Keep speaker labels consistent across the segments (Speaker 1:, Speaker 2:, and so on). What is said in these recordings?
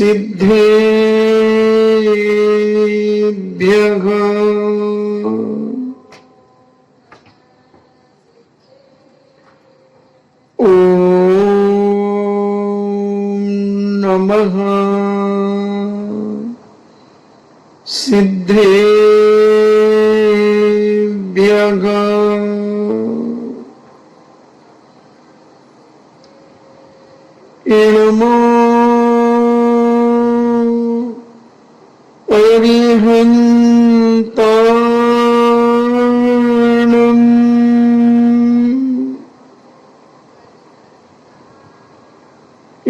Speaker 1: सिद्धेभ्यः ॐ नमः सिद्धेभ्यः इनमो अरिहन्ताणम्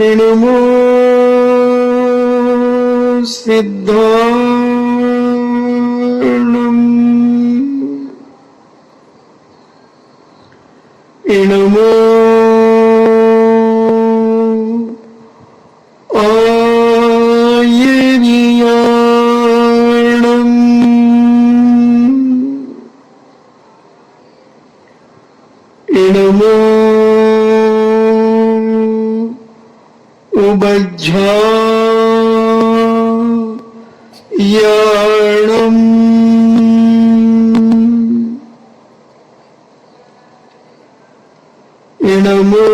Speaker 1: इनमो सिद्धाणम् इनमो इनमो उबज्झायाणम् इनमो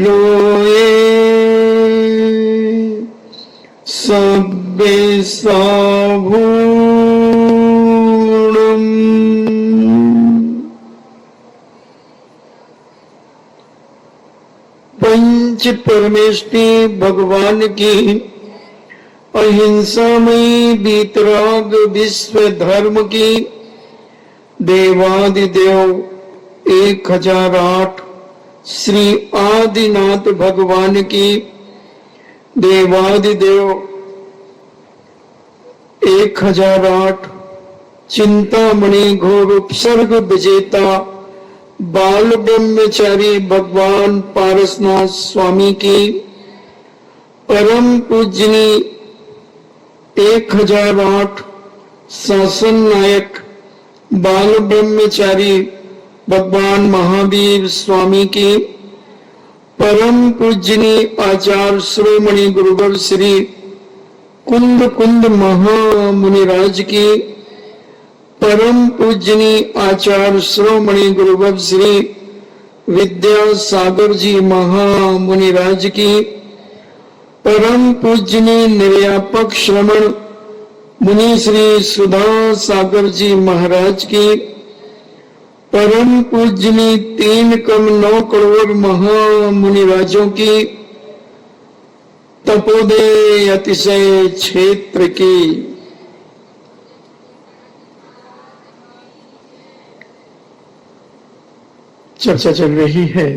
Speaker 1: लोये सब्बे साभूणम् पंच परमेष्टि भगवान की अहिंसामयी वीतराग विश्व धर्म की देवादिदेव 1008 श्री आदिनाथ भगवान की देवादिदेव 1008 चिंतामणि घोर उपसर्ग विजेता बाल ब्रह्मचारी भगवान पारसनाथ स्वामी की परम पूजनी 1008 शासन नायक बाल ब्रह्मचारी भगवान महावीर स्वामी की परम पूजनी आचार्य श्रोमणि गुरुवर श्री कुंद कुंद महामुनिराज की परम पूजनी आचार्य श्रोमणि गुरुवर श्री विद्यासागर जी महामुनिराज की परम पूजनी निर्यापक श्रमण मुनि श्री सुधा सागर जी महाराज की परम पूजनी 3,9 करोड़ महामुनिराजों की तपोदय अतिशय क्षेत्र की चर्चा चल रही है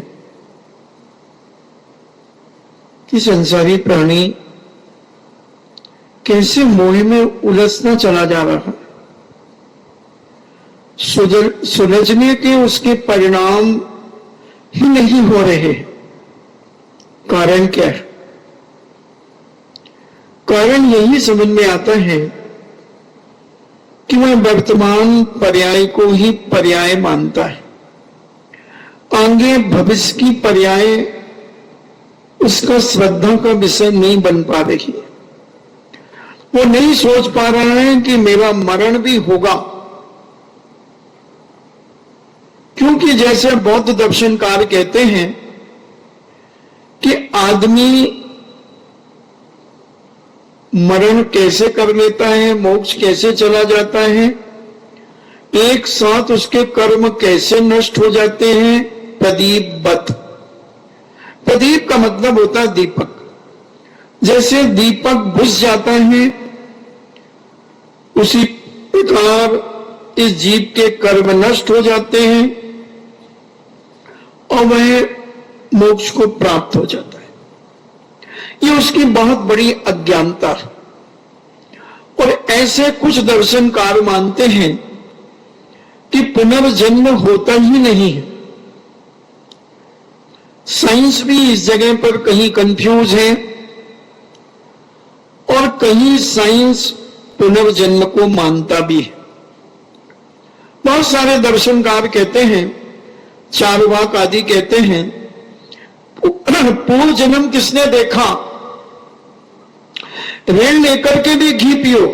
Speaker 1: कि संसारी प्राणी कैसे मोह में उलझना चला जा रहा है, सुलझने के उसके परिणाम ही नहीं हो रहे। कारण क्या है? कारण यही समझ में आता है कि वह वर्तमान पर्याय को ही पर्याय मानता है, आगे भविष्य की पर्याय उसका श्रद्धा का विषय नहीं बन पा रही है। वो नहीं सोच पा रहा है कि मेरा मरण भी होगा, क्योंकि जैसे बौद्ध दर्शनकार कहते हैं कि आदमी मरण कैसे कर लेता है, मोक्ष कैसे चला जाता है, एक साथ उसके कर्म कैसे नष्ट हो जाते हैं, प्रदीप बत। प्रदीप का मतलब होता है दीपक। जैसे दीपक बुझ जाता है, उसी प्रकार इस जीव के कर्म नष्ट हो जाते हैं और वह मोक्ष को प्राप्त हो जाता है। ये उसकी बहुत बड़ी अज्ञानता है। और ऐसे कुछ दर्शनकार मानते हैं कि पुनर्जन्म होता ही नहीं है। साइंस भी इस जगह पर कहीं कंफ्यूज है और कहीं साइंस पुनर्जन्म को मानता भी है। बहुत सारे दर्शनकार कहते हैं, चारवाक आदि कहते हैं पूर्व जन्म किसने देखा? ऋण लेकर के भी घी पियो,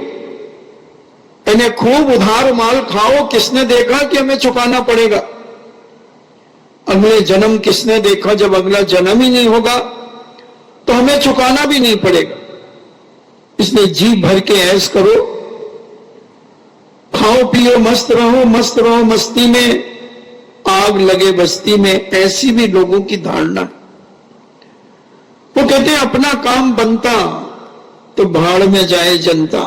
Speaker 1: इन्हें खूब उधार माल खाओ, किसने देखा कि हमें चुकाना पड़ेगा? अगले जन्म किसने देखा? जब अगला जन्म ही नहीं होगा तो हमें चुकाना भी नहीं पड़ेगा। इसलिए जी भर के ऐश करो, खाओ पियो, मस्त रहो मस्ती में, आग लगे बस्ती में। ऐसी भी लोगों की धारणा। वो कहते हैं अपना काम बनता तो भाड़ में जाए जनता।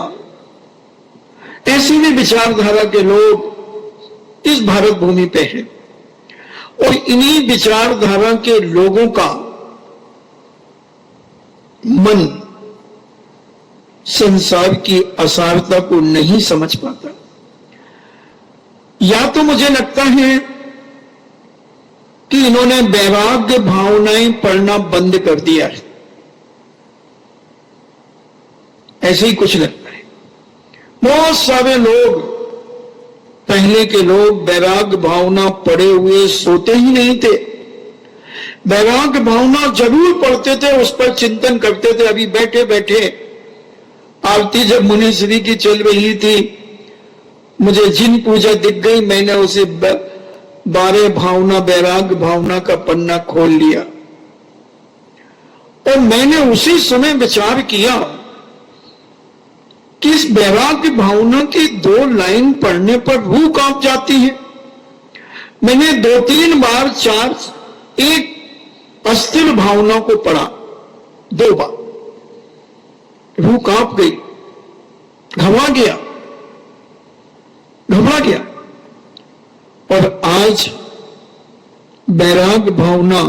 Speaker 1: ऐसी भी विचारधारा के लोग इस भारत भूमि पे हैं, और इन्हीं विचारधारा के लोगों का मन संसार की असारता को नहीं समझ पाता। या तो मुझे लगता है कि इन्होंने वैराग्य भावनाएं पढ़ना बंद कर दिया है, ऐसे ही कुछ लगता है। बहुत सारे लोग, पहले के लोग वैराग्य भावना पढ़े हुए सोते ही नहीं थे। वैराग्य भावना जरूर पढ़ते थे, उस पर चिंतन करते थे। अभी बैठे बैठे आरती जब मुनिश्री की चल रही थी, मुझे जिन पूजा दिख गई, मैंने उसे 12 भावना वैराग्य भावना का पन्ना खोल लिया, और मैंने उसी समय विचार किया कि इस वैराग्य भावना की 2 लाइन पढ़ने पर रूह कांप जाती है। मैंने 2-3 बार 4 एक अस्थिर भावना को पढ़ा, 2 बार रूह कांप गई, घबरा गया। और आज वैराग्य भावना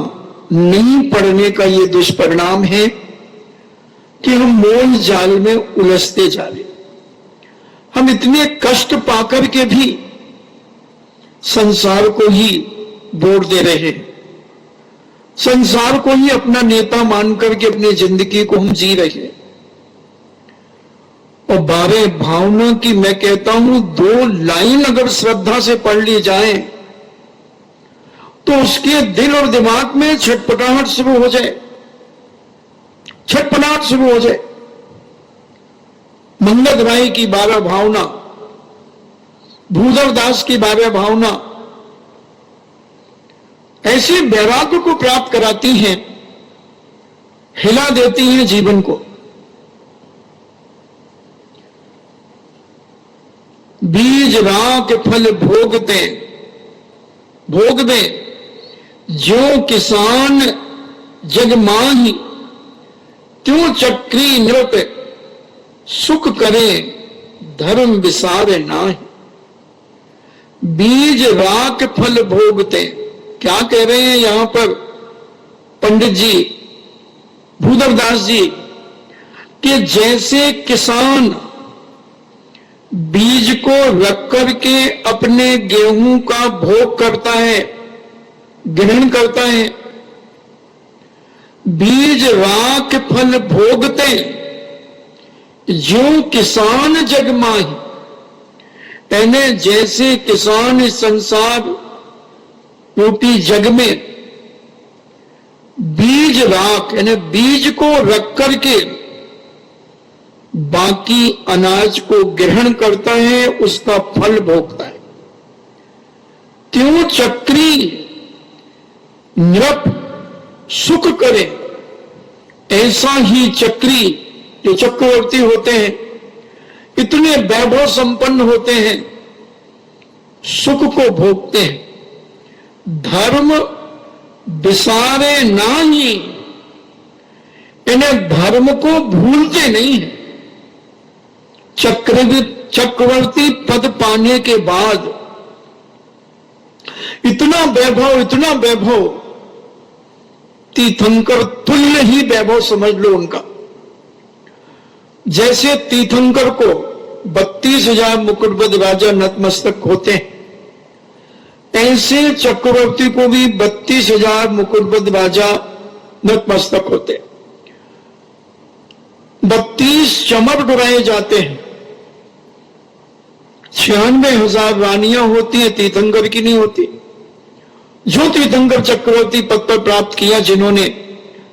Speaker 1: नहीं पढ़ने का ये दुष्परिणाम है कि हम मोह जाल में उलझते जा रहे। हम इतने कष्ट पाकर के भी संसार को ही वोट दे रहे हैं, संसार को ही अपना नेता मानकर के अपनी जिंदगी को हम जी रहे हैं। और 12 भावना की मैं कहता हूं 2 लाइन अगर श्रद्धा से पढ़ ली जाए तो उसके दिल और दिमाग में छटपटाहट शुरू हो जाए, छटपटाहट शुरू हो जाए। मंगल राय की 12 भावना, भूधर दास की 12 भावना ऐसे वैराग्य को प्राप्त कराती हैं, हिला देती हैं जीवन को। बीज राख फल भोगते भोग दे, जो किसान जग माही, त्यों चक्री नृप सुख करे, धर्म विसारे नाहि। बीज राख फल भोगते, क्या कह रहे हैं यहां पर पंडित जी, भूधरदास जी, कि जैसे किसान बीज को रख करके अपने गेहूं का भोग करता है, ग्रहण करता है, बीज राख फल भोगते, जो किसान जग माही। यानी जैसे किसान इस संसार रूपी जग में बीज राख यानी बीज को रख करके बाकी अनाज को ग्रहण करता है, उसका फल भोगता है, त्यों चक्री नृप सुख करे। ऐसा ही चक्री, जो चक्रवर्ती होते हैं, इतने वैभव संपन्न होते हैं, सुख को भोगते हैं। धर्म विसारे नाही, इन्हें धर्म को भूलते नहीं है। चक्रवर्ती पद पाने के बाद इतना वैभव, तीर्थंकर तुल्य ही वैभव समझ लो उनका। जैसे तीर्थंकर को 32,000 मुकुटबद्ध राजा नतमस्तक होते हैं, ऐसे चक्रवर्ती को भी 32,000 मुकुटबद्ध राजा नतमस्तक होते, 32 चमर डुराए जाते हैं, 96,000 रानियां होती हैं, तीर्थंकर की नहीं होती। जो तीर्थंकर चक्रवर्ती पद पर प्राप्त किया, जिन्होंने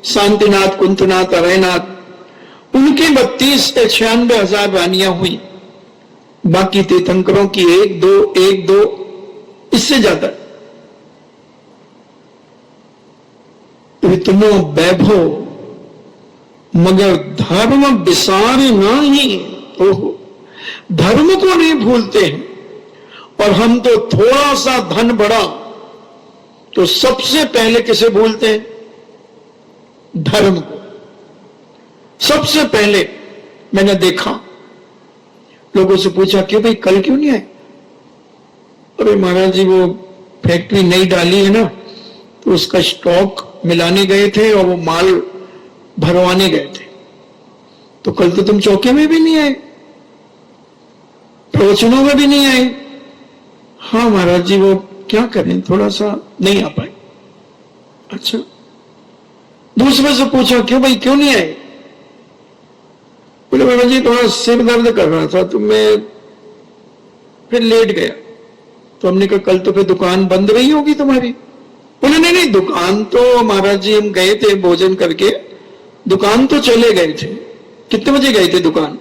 Speaker 1: शांतिनाथ, कुंतनाथ, अरयनाथ, उनकी 32-96,000 रानियां हुई। बाकी तीर्थंकरों की 1-2 इससे ज्यादा। इतना वैभव, मगर धर्म विसार नहीं। ओहो, धर्म को नहीं भूलते हैं। और हम तो थोड़ा सा धन बढ़ा तो सबसे पहले किसे भूलते हैं? धर्म को। सबसे पहले मैंने देखा, लोगों से पूछा क्यों भाई कल क्यों नहीं आए? अरे महाराज जी वो फैक्ट्री नई डाली है ना, तो उसका स्टॉक मिलाने गए थे और वो माल भरवाने गए थे, तो कल तो तुम चौके में भी नहीं आए, प्रवचनों में भी नहीं आए। हाँ महाराज जी वो क्या करें, थोड़ा सा नहीं आ पाए। अच्छा, दूसरे से पूछा क्यों भाई क्यों नहीं आए? बोले महाराज जी थोड़ा सिर दर्द कर रहा था तो मैं फिर लेट गया। तो हमने कहा कल तो फिर दुकान बंद रही होगी तुम्हारी? बोले नहीं, दुकान तो महाराज जी हम गए थे भोजन करके, दुकान तो चले गए थे। कितने बजे गए थे दुकान?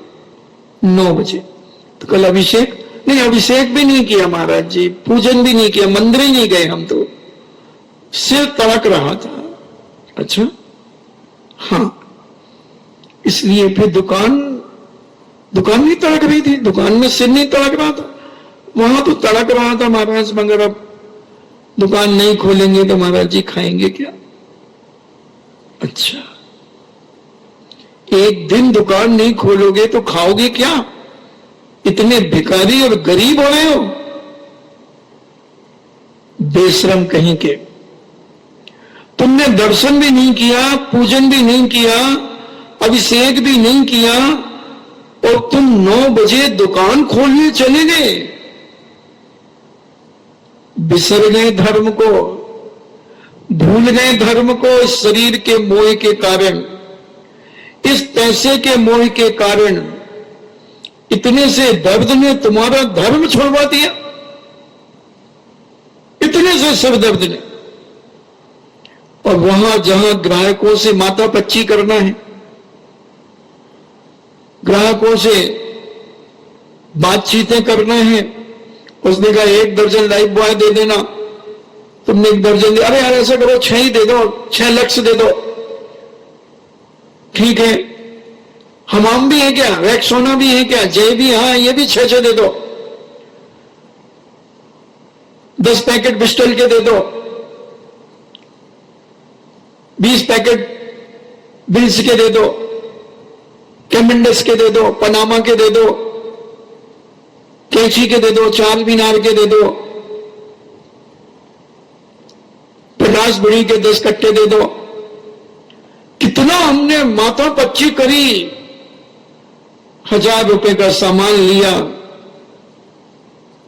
Speaker 1: 9 बजे। तो कल अभिषेक? नहीं, अभिषेक भी नहीं किया महाराज जी, पूजन भी नहीं किया, मंदिर ही नहीं गए हम, तो सिर तड़क रहा था। अच्छा, हाँ, इसलिए फिर दुकान नहीं तड़क रही थी, दुकान में सिर नहीं तड़क रहा था, वहां तो तड़क रहा था महाराज, मगर अब दुकान नहीं खोलेंगे तो महाराज जी खाएंगे क्या? अच्छा, एक दिन दुकान नहीं खोलोगे तो खाओगे क्या? इतने भिखारी और गरीब हो गए हो, बेशरम कहीं के। तुमने दर्शन भी नहीं किया, पूजन भी नहीं किया, अभिषेक भी नहीं किया, और तुम 9 बजे दुकान खोलने चले गए। बिसर गए धर्म को, भूल गए धर्म को इस शरीर के मोह के कारण, इस पैसे के मोह के कारण। इतने से दर्द ने तुम्हारा धर्म छोड़वा दिया, इतने से सिर दर्द ने। और वहां जहां ग्राहकों से माथा पच्ची करना है, ग्राहकों से बातचीतें करना है, उसने कहा 1 दर्जन लाइफ बॉय दे देना, तुमने 1 दर्जन दे, अरे यार ऐसा करो 6 ही दे दो, 6 लक्स दे दो। ठीक है, हमाम भी है क्या, रैक्सोना भी है क्या, जय भी, हाँ ये भी 6 दे दो, 10 पैकेट बिस्टल के दे दो, 20 पैकेट बिल्स के दे दो, कैमेंडस के दे दो, पनामा के दे दो, कैची के दे दो, 4 मीनार के दे दो, 50 बीड़ी के 10 कट्टे दे दो। कितना हमने माथा पच्ची करी, 1000 रुपए का सामान लिया,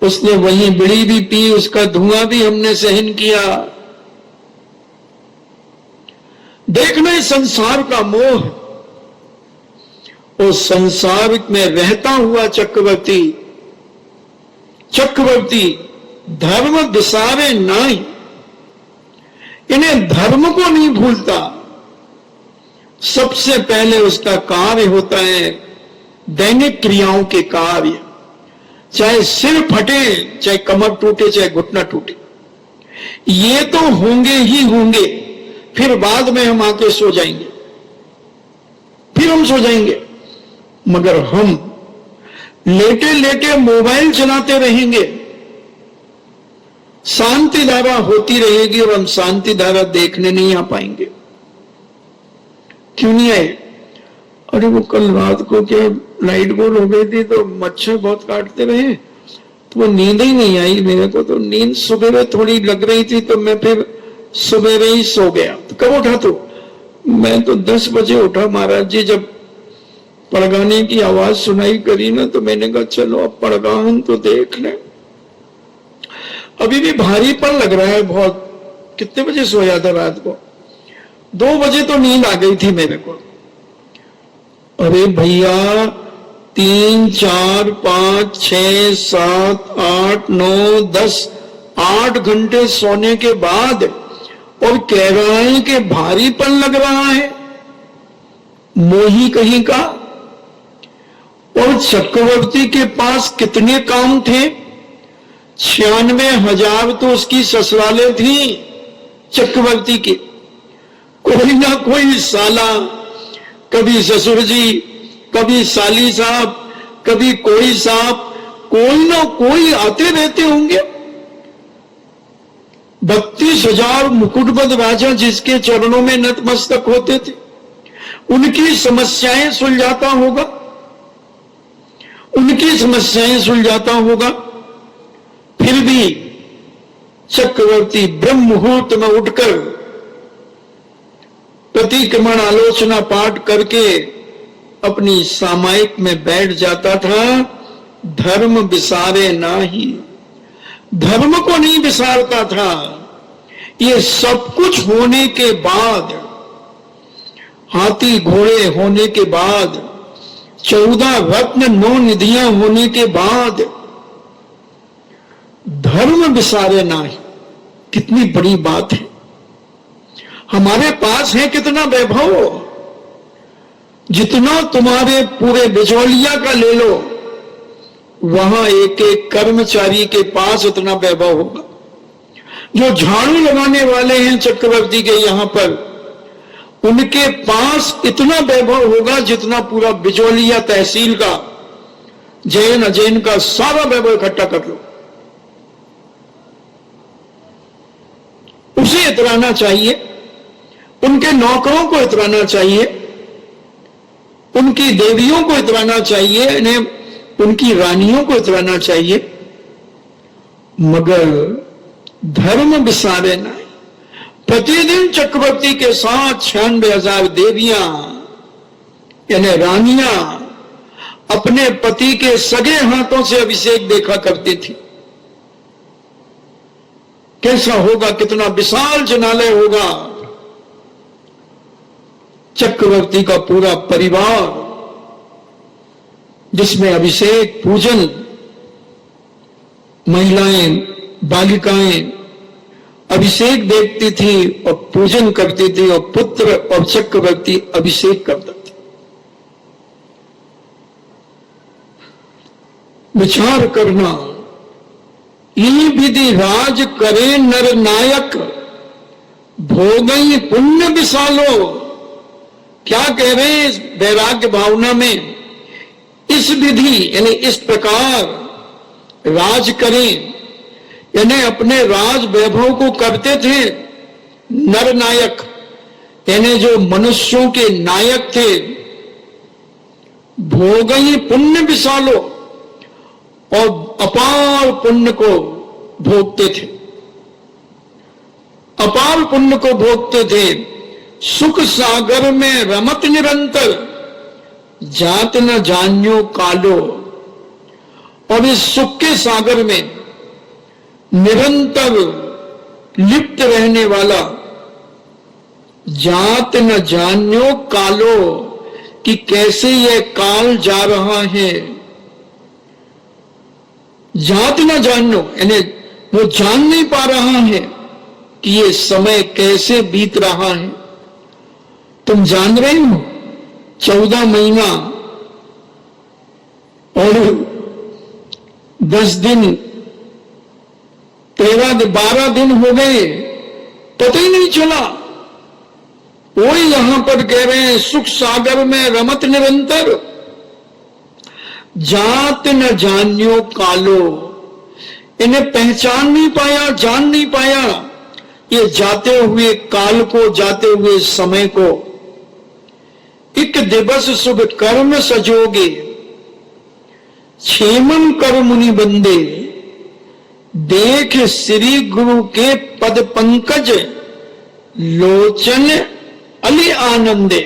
Speaker 1: उसने वहीं बीड़ी भी पी, उसका धुआं भी हमने सहन किया। देखना इस संसार का मोह, उस संसार में रहता हुआ चक्रवर्ती धर्म विसारे नहीं, इन्हें धर्म को नहीं भूलता। सबसे पहले उसका कार्य होता है दैनिक क्रियाओं के कार्य, चाहे सिर फटे, चाहे कमर टूटे, चाहे घुटना टूटे, ये तो होंगे ही होंगे। फिर बाद में हम आके सो जाएंगे, फिर हम सो जाएंगे, मगर हम लेटे लेटे मोबाइल चलाते रहेंगे, शांति धारा होती रहेगी और हम शांति धारा देखने नहीं आ पाएंगे। क्यों नहीं आए? अरे वो कल रात को क्या लाइट गोल हो गई थी तो मच्छर बहुत काटते रहे, तो वो नींद ही नहीं आई मेरे को। तो नींद सुबह थोड़ी लग रही थी तो मैं फिर सुबह ही सो गया। तो कब उठा? तो मैं तो 10 बजे उठा महाराज जी। जब पड़गाने की आवाज सुनाई करी ना, तो मैंने कहा चलो अब पड़गान तो देख लें। अभी भी भारीपन लग रहा है बहुत। कितने बजे सोया था रात को? 2 बजे तो नींद आ गई थी मेरे को। अरे भैया 3, 4, 5, 6, 7, 8, 9, 10, 8 घंटे सोने के बाद और कह रहा है कि भारीपन लग रहा है, मोही कहीं का। और चक्रवर्ती के पास कितने काम थे, 96,000 तो उसकी ससुरालें थी चक्रवर्ती के। कोई ना कोई साला, कभी ससुर जी, कभी साली साहब, कभी कोई साहब, कोई ना कोई आते रहते होंगे। 32,000 मुकुटबद्ध राजा जिसके चरणों में नतमस्तक होते थे, उनकी समस्याएं सुलझाता होगा, उनकी समस्याएं सुलझाता होगा। फिर भी चक्रवर्ती ब्रह्म मुहूर्त में उठकर प्रतिक्रमण आलोचना पाठ करके अपनी सामायिक में बैठ जाता था। धर्म विसारे नाही, धर्म को नहीं विसारता था। ये सब कुछ होने के बाद, हाथी घोड़े होने के बाद, 14 रत्न 9 निधियां होने के बाद, धर्म विसारे नाही, कितनी बड़ी बात है। हमारे पास है कितना वैभव, जितना तुम्हारे पूरे बिचौलिया का ले लो, वहां एक एक कर्मचारी के पास उतना वैभव होगा। जो झाड़ू लगाने वाले हैं चक्रवर्ती के यहां पर, उनके पास इतना वैभव होगा जितना पूरा बिचौलिया तहसील का, जैन अजैन का सारा वैभव इकट्ठा कर लो। उसे इतराना चाहिए, उनके नौकरों को इतराना चाहिए, उनकी देवियों को इतराना चाहिए, इन्हें उनकी रानियों को इतराना चाहिए, मगर धर्म विसारे नहीं। प्रतिदिन चक्रवर्ती के साथ 96,000 देवियां यानी रानियां अपने पति के सगे हाथों से अभिषेक देखा करती थी। कैसा होगा, कितना विशाल जनालय होगा। चक्रवर्ती का पूरा परिवार, जिसमें अभिषेक पूजन, महिलाएं बालिकाएं अभिषेक देखती थी और पूजन करती थी, और पुत्र और चक्रवर्ती अभिषेक करता था। विचार करना, ये विधि राज करे नर नायक, भोगई पुण्य विशालो। क्या कह रहे हैं इस वैराग्य भावना में, इस विधि यानी इस प्रकार राज करें, यानी अपने राज वैभव को करते थे नर नायक, यानी जो मनुष्यों के नायक थे। भोगई पुण्य विशालो, और अपार पुण्य को भोगते थे, अपार पुण्य को भोगते थे। सुख सागर में रमत निरंतर, जात न जान्यो कालो। और इस सुख के सागर में निरंतर लिप्त रहने वाला, जात न जान्यो कालो, कि कैसे यह काल जा रहा है। जात न जान्यो यानी वो जान नहीं पा रहा है कि ये समय कैसे बीत रहा है। तुम जान रहे हो 14 महीना और 10 दिन, 12 दिन हो गए, पता ही नहीं चला। वो यहां पर कह रहे हैं सुख सागर में रमत निरंतर, जात न जान्यो कालो। इन्हें पहचान नहीं पाया, जान नहीं पाया ये जाते हुए काल को, जाते हुए समय को। एक दिवस शुभ कर्म सजोगे, क्षेमम कर मुनि बंदे, देख श्री गुरु के पद पंकज, लोचन अली आनंदे।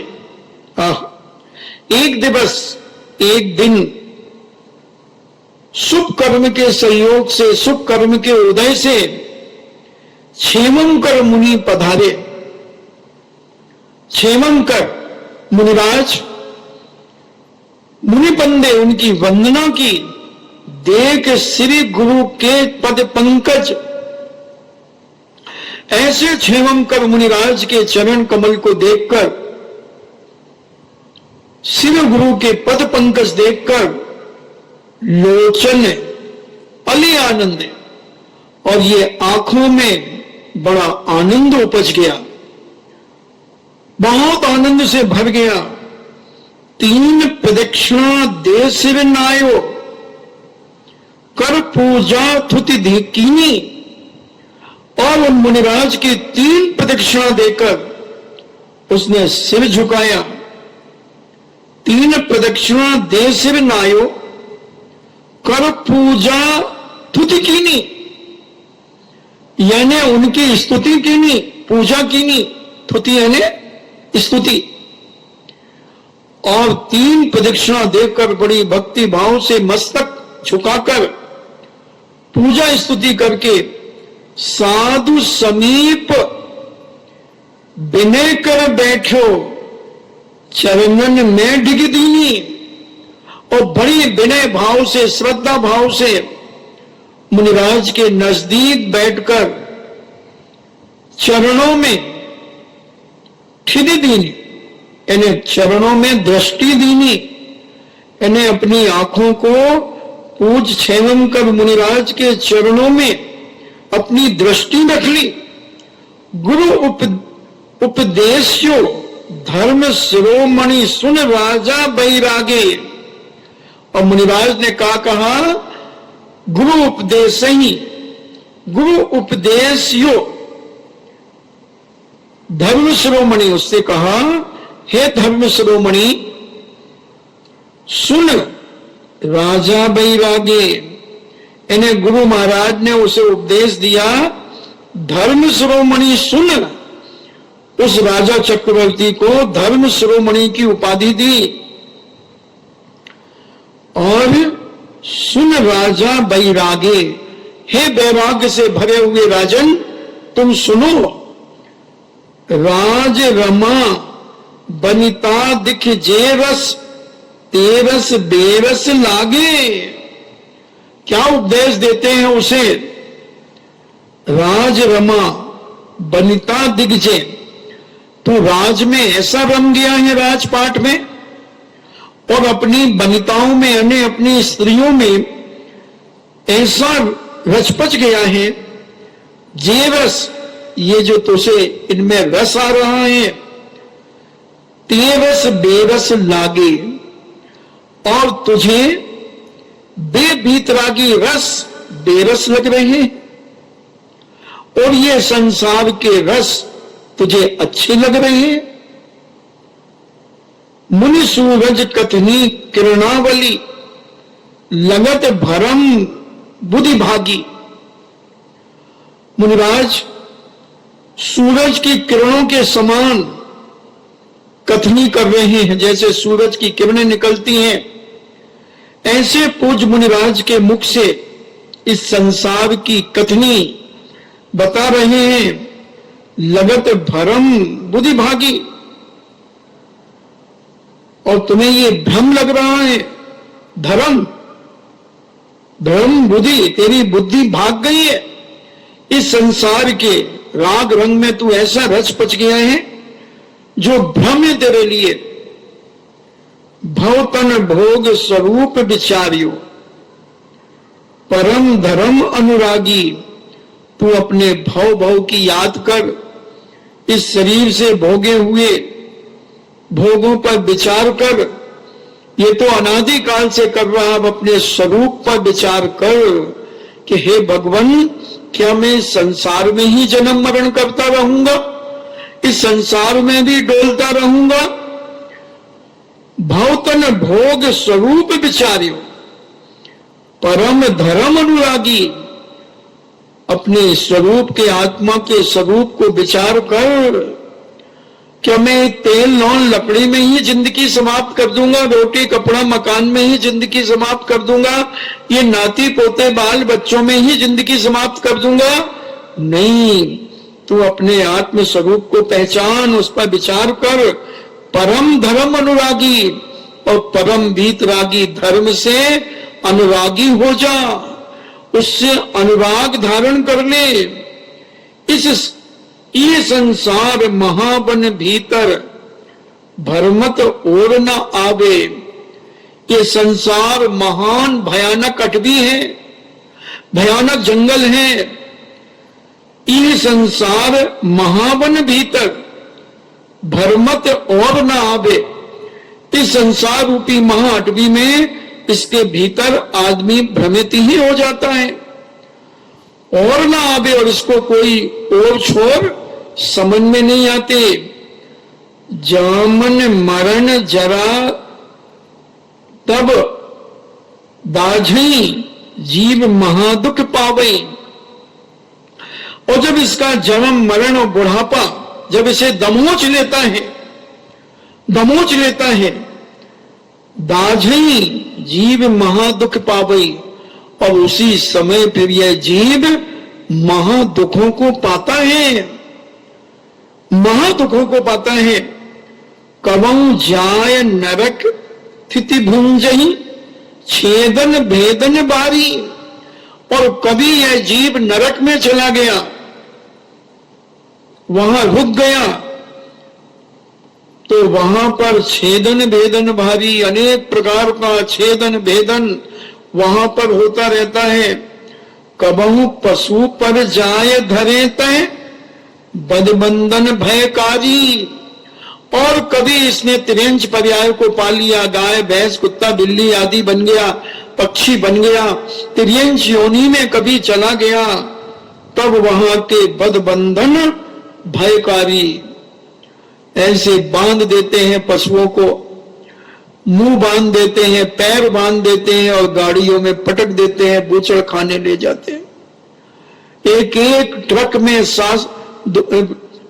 Speaker 1: एक दिवस, एक दिन शुभ कर्म के सहयोग से, शुभ कर्म के उदय से क्षेमम कर मुनि पधारे। क्षेमम कर मुनिराज, मुनिपंदे उनकी वंदना की। देख श्री गुरु के पद पंकज, ऐसे क्षेमंकर मुनिराज के चरण कमल को देखकर, शिव गुरु के पद पंकज देखकर लोचन अली आनंद, और ये आंखों में बड़ा आनंद उपज गया, बहुत आनंद से भर गया। 3 प्रदक्षिणा दे सिर नायो, कर पूजा थुति कीनी, और उन मुनिराज की 3 प्रदक्षिणा देकर उसने सिर झुकाया। 3 प्रदक्षिणा दे सिर नायो, कर पूजा थुति कीनी, यानी उनकी स्तुति कीनी, पूजा कीनी, थुति यानी स्तुति। और 3 प्रदक्षिणा देकर बड़ी भक्ति भाव से मस्तक झुकाकर पूजा स्तुति करके साधु समीप विनय कर बैठो, चरणन में डिग दीनी, और बड़ी विनय भाव से, श्रद्धा भाव से मुनिराज के नजदीक बैठकर चरणों में खिदी दीनी, यानी चरणों में दृष्टि दीनी, यानी अपनी आंखों को पूज क्षेमंकर मुनिराज के चरणों में अपनी दृष्टि रख ली। गुरु उपदेश्यो धर्म शिरोमणि सुन राजा बैरागे, और मुनिराज ने कहा गुरु उपदेश ही, गुरु उपदेश्यो धर्म शिरोमणि, उससे कहा हे धर्म शिरोमणि सुन राजा बैरागे, यानी गुरु महाराज ने उसे उपदेश दिया, धर्म शिरोमणि सुन, उस राजा चक्रवर्ती को धर्म शिरोमणि की उपाधि दी। और सुन राजा बैरागे, हे वैराग्य से भरे हुए राजन तुम सुनो, राज रमा बनिता दिख जे रस, तेरस बेरस लागे। क्या उपदेश देते हैं उसे? राज रमा बनिता दिग्जे, तो राज में ऐसा रम गया है, राजपाट में, और अपनी बनिताओं में यानी अपनी स्त्रियों में ऐसा रचपच गया है। जे रस, ये जो तुझे इनमें रस आ रहा है, तेरस बेरस लागे, और तुझे बेबीतरागी रस बेरस लग रहे हैं, और ये संसार के रस तुझे अच्छे लग रहे हैं। मुनि सूरज कथनी किरणावली, लगत भरम बुद्धि भागी। मुनिराज सूरज की किरणों के समान कथनी कर रहे हैं, जैसे सूरज की किरणें निकलती हैं, ऐसे पूज्य मुनिराज के मुख से इस संसार की कथनी बता रहे हैं। लगत भरम बुद्धि भागी, और तुम्हें ये भ्रम लग रहा है, धर्म धर्म बुद्धि, तेरी बुद्धि भाग गई है। इस संसार के राग रंग में तू ऐसा रच पच गया है जो भ्रम है तेरे लिए। भवतन भोग स्वरूप विचारियो, परम धर्म अनुरागी। तू अपने भव भव की याद कर, इस शरीर से भोगे हुए भोगों पर विचार कर, ये तो अनादि काल से कर रहा, अब अपने स्वरूप पर विचार कर कि हे भगवान, क्या मैं संसार में ही जन्म मरण करता रहूंगा, इस संसार में भी डोलता रहूंगा। भवतन भोग स्वरूप विचारियो, परम धर्म अनुरागी। अपने स्वरूप के, आत्मा के स्वरूप को विचार कर, क्या मैं तेल नॉन लकड़ी में ही जिंदगी समाप्त कर दूंगा, रोटी कपड़ा मकान में ही जिंदगी समाप्त कर दूंगा, ये नाती पोते बाल बच्चों में ही जिंदगी समाप्त कर दूंगा? नहीं, तू अपने आत्म स्वरूप को पहचान, उस पर विचार कर। परम धर्म अनुरागी, और परम वीतरागी धर्म से अनुरागी हो जा, उससे अनुराग धारण कर ले। इस ये संसार महावन भीतर भरमत और न आवे। ये संसार महान भयानक अटवी है, भयानक जंगल है। ये संसार महावन भीतर भरमत और न आवे। इस संसार रूपी महाअटवी में, इसके भीतर आदमी भ्रमित ही हो जाता है और ना आवे, और इसको कोई और छोर समझ में नहीं आते। जामन मरण जरा तब बाझई जीव महादुख पावे। और जब इसका जन्म मरण और बुढ़ापा जब इसे दमोच लेता है, दमोच लेता है, दाझई जीव महादुख पावई, और उसी समय फिर यह जीव महादुखों को पाता है, महादुखों को पाता है। कवं जाय नरक स्थिति भुंजही छेदन भेदन बारी। और कभी यह जीव नरक में चला गया, वहां रुक गया, तो वहां पर छेदन भेदन भारी, अनेक प्रकार का छेदन भेदन वहां पर होता रहता है। कबहू पशु पर जाय धरे तय बदबंधन भयकारी। और कभी इसने त्रियंच पर्याय को पा लिया, गाय भैंस कुत्ता बिल्ली आदि बन गया, पक्षी बन गया, त्रियंच योनि में कभी चला गया, तब वहां के बदबंधन भयकारी। ऐसे बांध देते हैं पशुओं को, मुंह बांध देते हैं, पैर बांध देते हैं और गाड़ियों में पटक देते हैं, बूचड़ खाने ले जाते हैं। एक एक ट्रक में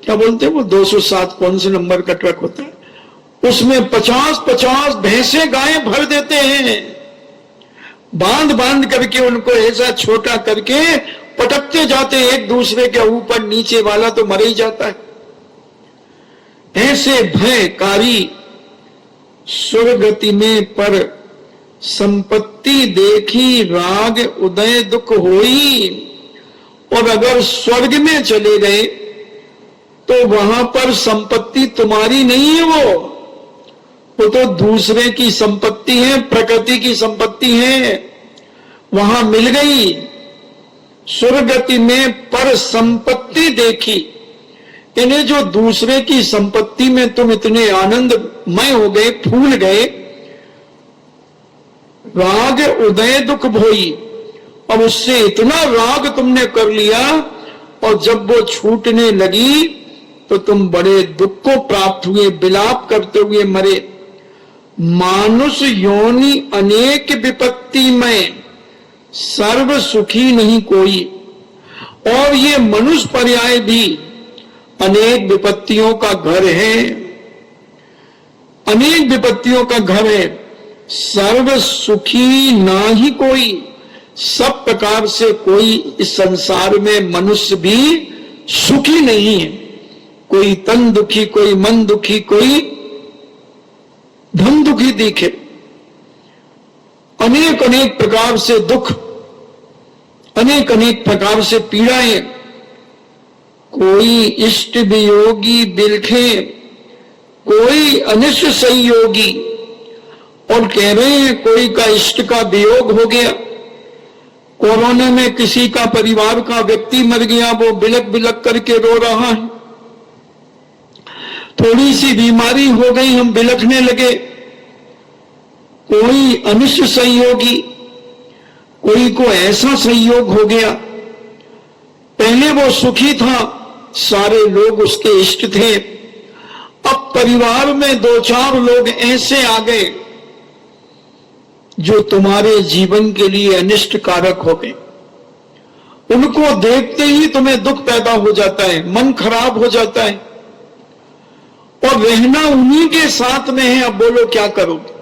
Speaker 1: क्या बोलते हैं वो 207 कौन से नंबर का ट्रक होता है, उसमें 50-50 भैंसे गायें भर देते हैं, बांध बांध करके उनको ऐसा छोटा करके पटकते जाते एक दूसरे के ऊपर, नीचे वाला तो मर ही जाता है। ऐसे भयकारी सुरगति में पर संपत्ति देखी राग उदय दुख होई। और अगर स्वर्ग में चले गए तो वहां पर संपत्ति तुम्हारी नहीं है, वो तो दूसरे की संपत्ति है, प्रकृति की संपत्ति है, वहां मिल गई। सुरगति में पर संपत्ति देखी, इन्हें जो दूसरे की संपत्ति में तुम इतने आनंदमय हो गए, फूल गए। राग उदय दुख भोई, अब उससे इतना राग तुमने कर लिया, और जब वो छूटने लगी तो तुम बड़े दुख को प्राप्त हुए, विलाप करते हुए मरे। मानुष योनि अनेक विपत्ति में सर्व सुखी नहीं कोई। और ये मनुष्य पर्याय भी अनेक विपत्तियों का घर है, अनेक विपत्तियों का घर है। सर्व सुखी ना ही कोई, सब प्रकार से कोई इस संसार में मनुष्य भी सुखी नहीं है। कोई तन दुखी, कोई मन दुखी, कोई धन दुखी दिखे। अनेक अनेक प्रकार से दुख, अनेक अनेक प्रकार से पीड़ाएं। कोई इष्ट वियोगी बिलखे, कोई अनिष्ट संयोगी। और कह रहे हैं कोई का इष्ट का वियोग हो गया, कोरोना में किसी का परिवार का व्यक्ति मर गया, वो बिलक बिलक करके रो रहा है। थोड़ी सी बीमारी हो गई, हम बिलखने लगे। कोई अनिष्ट संयोगी, कोई को ऐसा संयोग हो गया, पहले वो सुखी था, सारे लोग उसके इष्ट थे, अब परिवार में 2-4 लोग ऐसे आ गए जो तुम्हारे जीवन के लिए अनिष्ट कारक हो गए। उनको देखते ही तुम्हें दुख पैदा हो जाता है, मन खराब हो जाता है, और रहना उन्हीं के साथ में है। अब बोलो क्या करोगे?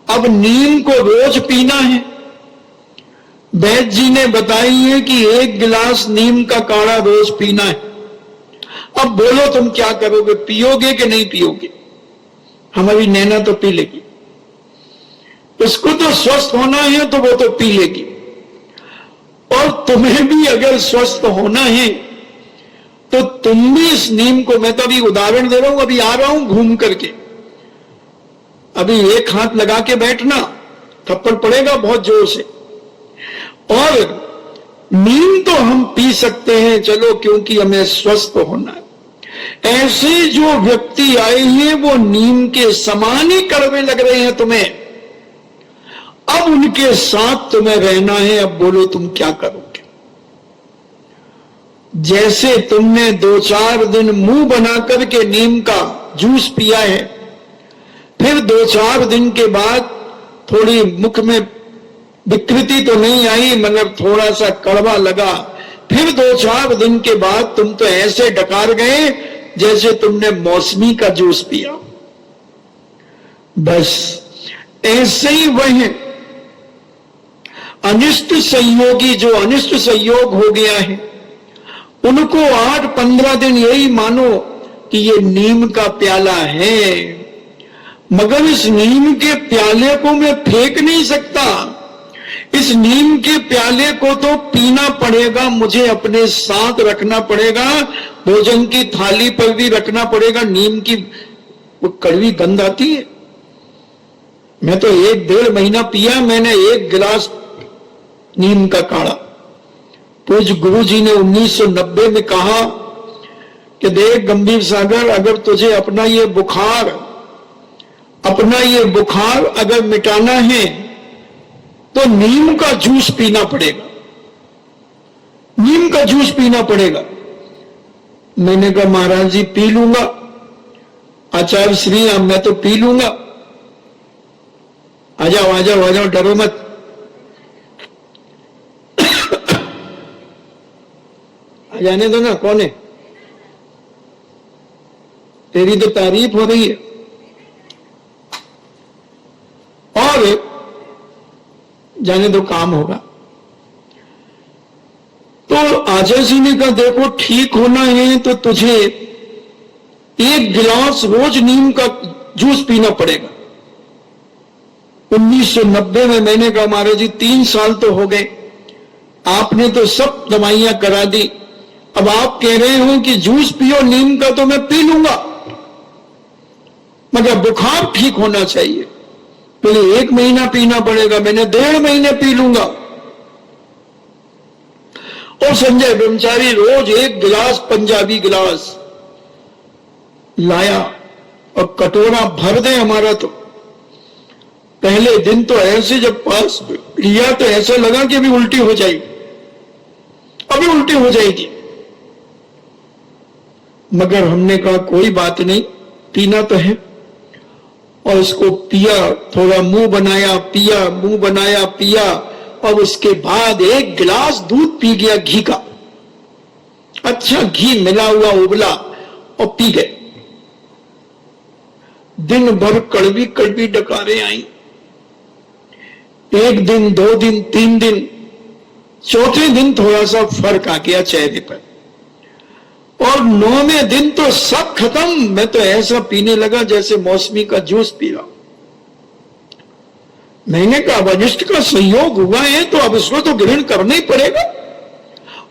Speaker 1: अब नीम को रोज पीना है। वैद्य जी ने बताई है कि 1 गिलास नीम का काढ़ा रोज पीना है। अब बोलो तुम क्या करोगे? पियोगे कि नहीं पियोगे? हमारी नैना तो पी लेगी, उसको तो स्वस्थ होना है तो वो तो पी लेगी। और तुम्हें भी अगर स्वस्थ होना है तो तुम भी इस नीम को, मैं तो अभी उदाहरण दे रहा हूं, अभी आ रहा हूं घूम करके, अभी एक हाथ लगा के बैठना, थप्पड़ पड़ेगा बहुत जोर से। और नीम तो हम पी सकते हैं, चलो, क्योंकि हमें स्वस्थ होना है। ऐसे जो व्यक्ति आए हैं वो नीम के समान ही कड़वे लग रहे हैं तुम्हें, अब उनके साथ तुम्हें रहना है। अब बोलो तुम क्या करोगे? जैसे तुमने 2-4 दिन मुंह बना करके नीम का जूस पिया है, फिर 2-4 दिन के बाद थोड़ी मुख में विकृति तो नहीं आई मगर थोड़ा सा कड़वा लगा, फिर 2-4 दिन के बाद तुम तो ऐसे डकार गए जैसे तुमने मौसमी का जूस पिया। बस ऐसे ही वह अनिष्ट संयोगी, जो अनिष्ट संयोग हो गया है, उनको 8-15 दिन यही मानो कि ये नीम का प्याला है, मगर इस नीम के प्याले को मैं फेंक नहीं सकता। इस नीम के प्याले को तो पीना पड़ेगा, मुझे अपने साथ रखना पड़ेगा, भोजन की थाली पर भी रखना पड़ेगा। नीम की वो कड़वी गंध आती है। मैं तो 1-1.5 महीना पिया मैंने 1 गिलास नीम का काढ़ा। पूज्य गुरु जी ने 1990 में कहा कि देख गंभीर सागर, अगर तुझे अपना ये बुखार अगर मिटाना है तो नीम का जूस पीना पड़ेगा, नीम का जूस पीना पड़ेगा। मैंने कहा महाराज जी पी लूंगा, आचार्य श्री मैं तो पी लूंगा। आ जाओ डरो मत। आ जाने दो ना, कौन है? तेरी तो तारीफ हो रही है। और जाने दो, काम होगा। तो आचार्य जी ने कहा देखो ठीक होना है तो तुझे 1 गिलास रोज नीम का जूस पीना पड़ेगा। 1990 में मैंने कहा महाराज जी 3 साल तो हो गए, आपने तो सब दवाइयां करा दी, अब आप कह रहे हो कि जूस पियो नीम का, तो मैं पी लूंगा, मगर बुखार ठीक होना चाहिए। बोले 1 महीना पीना पड़ेगा। मैंने 1.5 महीने पी लूंगा। और संजय ब्रह्मचारी रोज 1 गिलास, पंजाबी गिलास लाया और कटोरा भर दे हमारा। तो पहले दिन तो ऐसे जब पास लिया तो ऐसा लगा कि अभी उल्टी हो जाएगी, अभी उल्टी हो जाएगी, मगर हमने कहा कोई बात नहीं, पीना तो है। और इसको पिया, थोड़ा मुंह बनाया, पिया, मुंह बनाया, पिया, और उसके बाद 1 गिलास दूध पी गया, घी का, अच्छा घी मिला हुआ उबला, और पी गए। दिन भर कड़वी कड़वी डकारें आई। 1 दिन, 2 दिन, 3 दिन, चौथे दिन थोड़ा सा फर्क आ गया चेहरे पर, और 9वें दिन तो सब खत्म। मैं तो ऐसा पीने लगा जैसे मौसमी का जूस पी रहा। मैंने कहा अब अनिष्ट का संयोग हुआ है तो अब इसको तो ग्रहण करना ही पड़ेगा,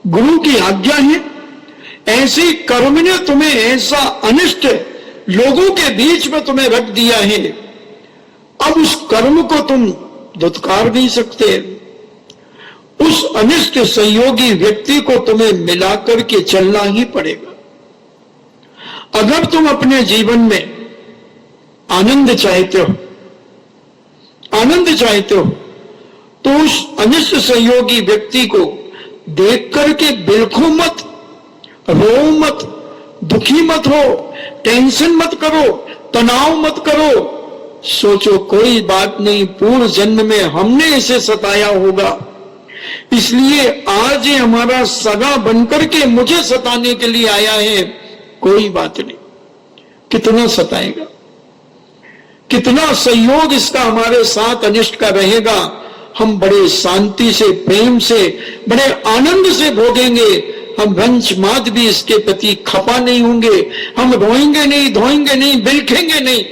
Speaker 1: गुरु की आज्ञा है। ऐसी कर्म ने तुम्हें ऐसा अनिष्ट लोगों के बीच में तुम्हें रख दिया है, अब उस कर्म को तुम धुतकार नहीं सकते। उस अनिष्ट संयोगी व्यक्ति को तुम्हें मिलाकर के चलना ही पड़ेगा। अगर तुम अपने जीवन में आनंद चाहते हो, तो उस अनिष्ट संयोगी व्यक्ति को देख करके बिल्खो मत, रो मत, दुखी मत हो, टेंशन मत करो, तनाव मत करो। सोचो कोई बात नहीं, पूर्व जन्म में हमने इसे सताया होगा, इसलिए आज ये हमारा सगा बनकर के मुझे सताने के लिए आया है। कोई बात नहीं, कितना सताएगा, कितना संयोग इसका हमारे साथ अनिष्ट का रहेगा, हम बड़े शांति से, प्रेम से, बड़े आनंद से भोगेंगे। हम रंच मात भी इसके प्रति खपा नहीं होंगे, हम रोएंगे नहीं, धोएंगे नहीं, बिलखेंगे नहीं।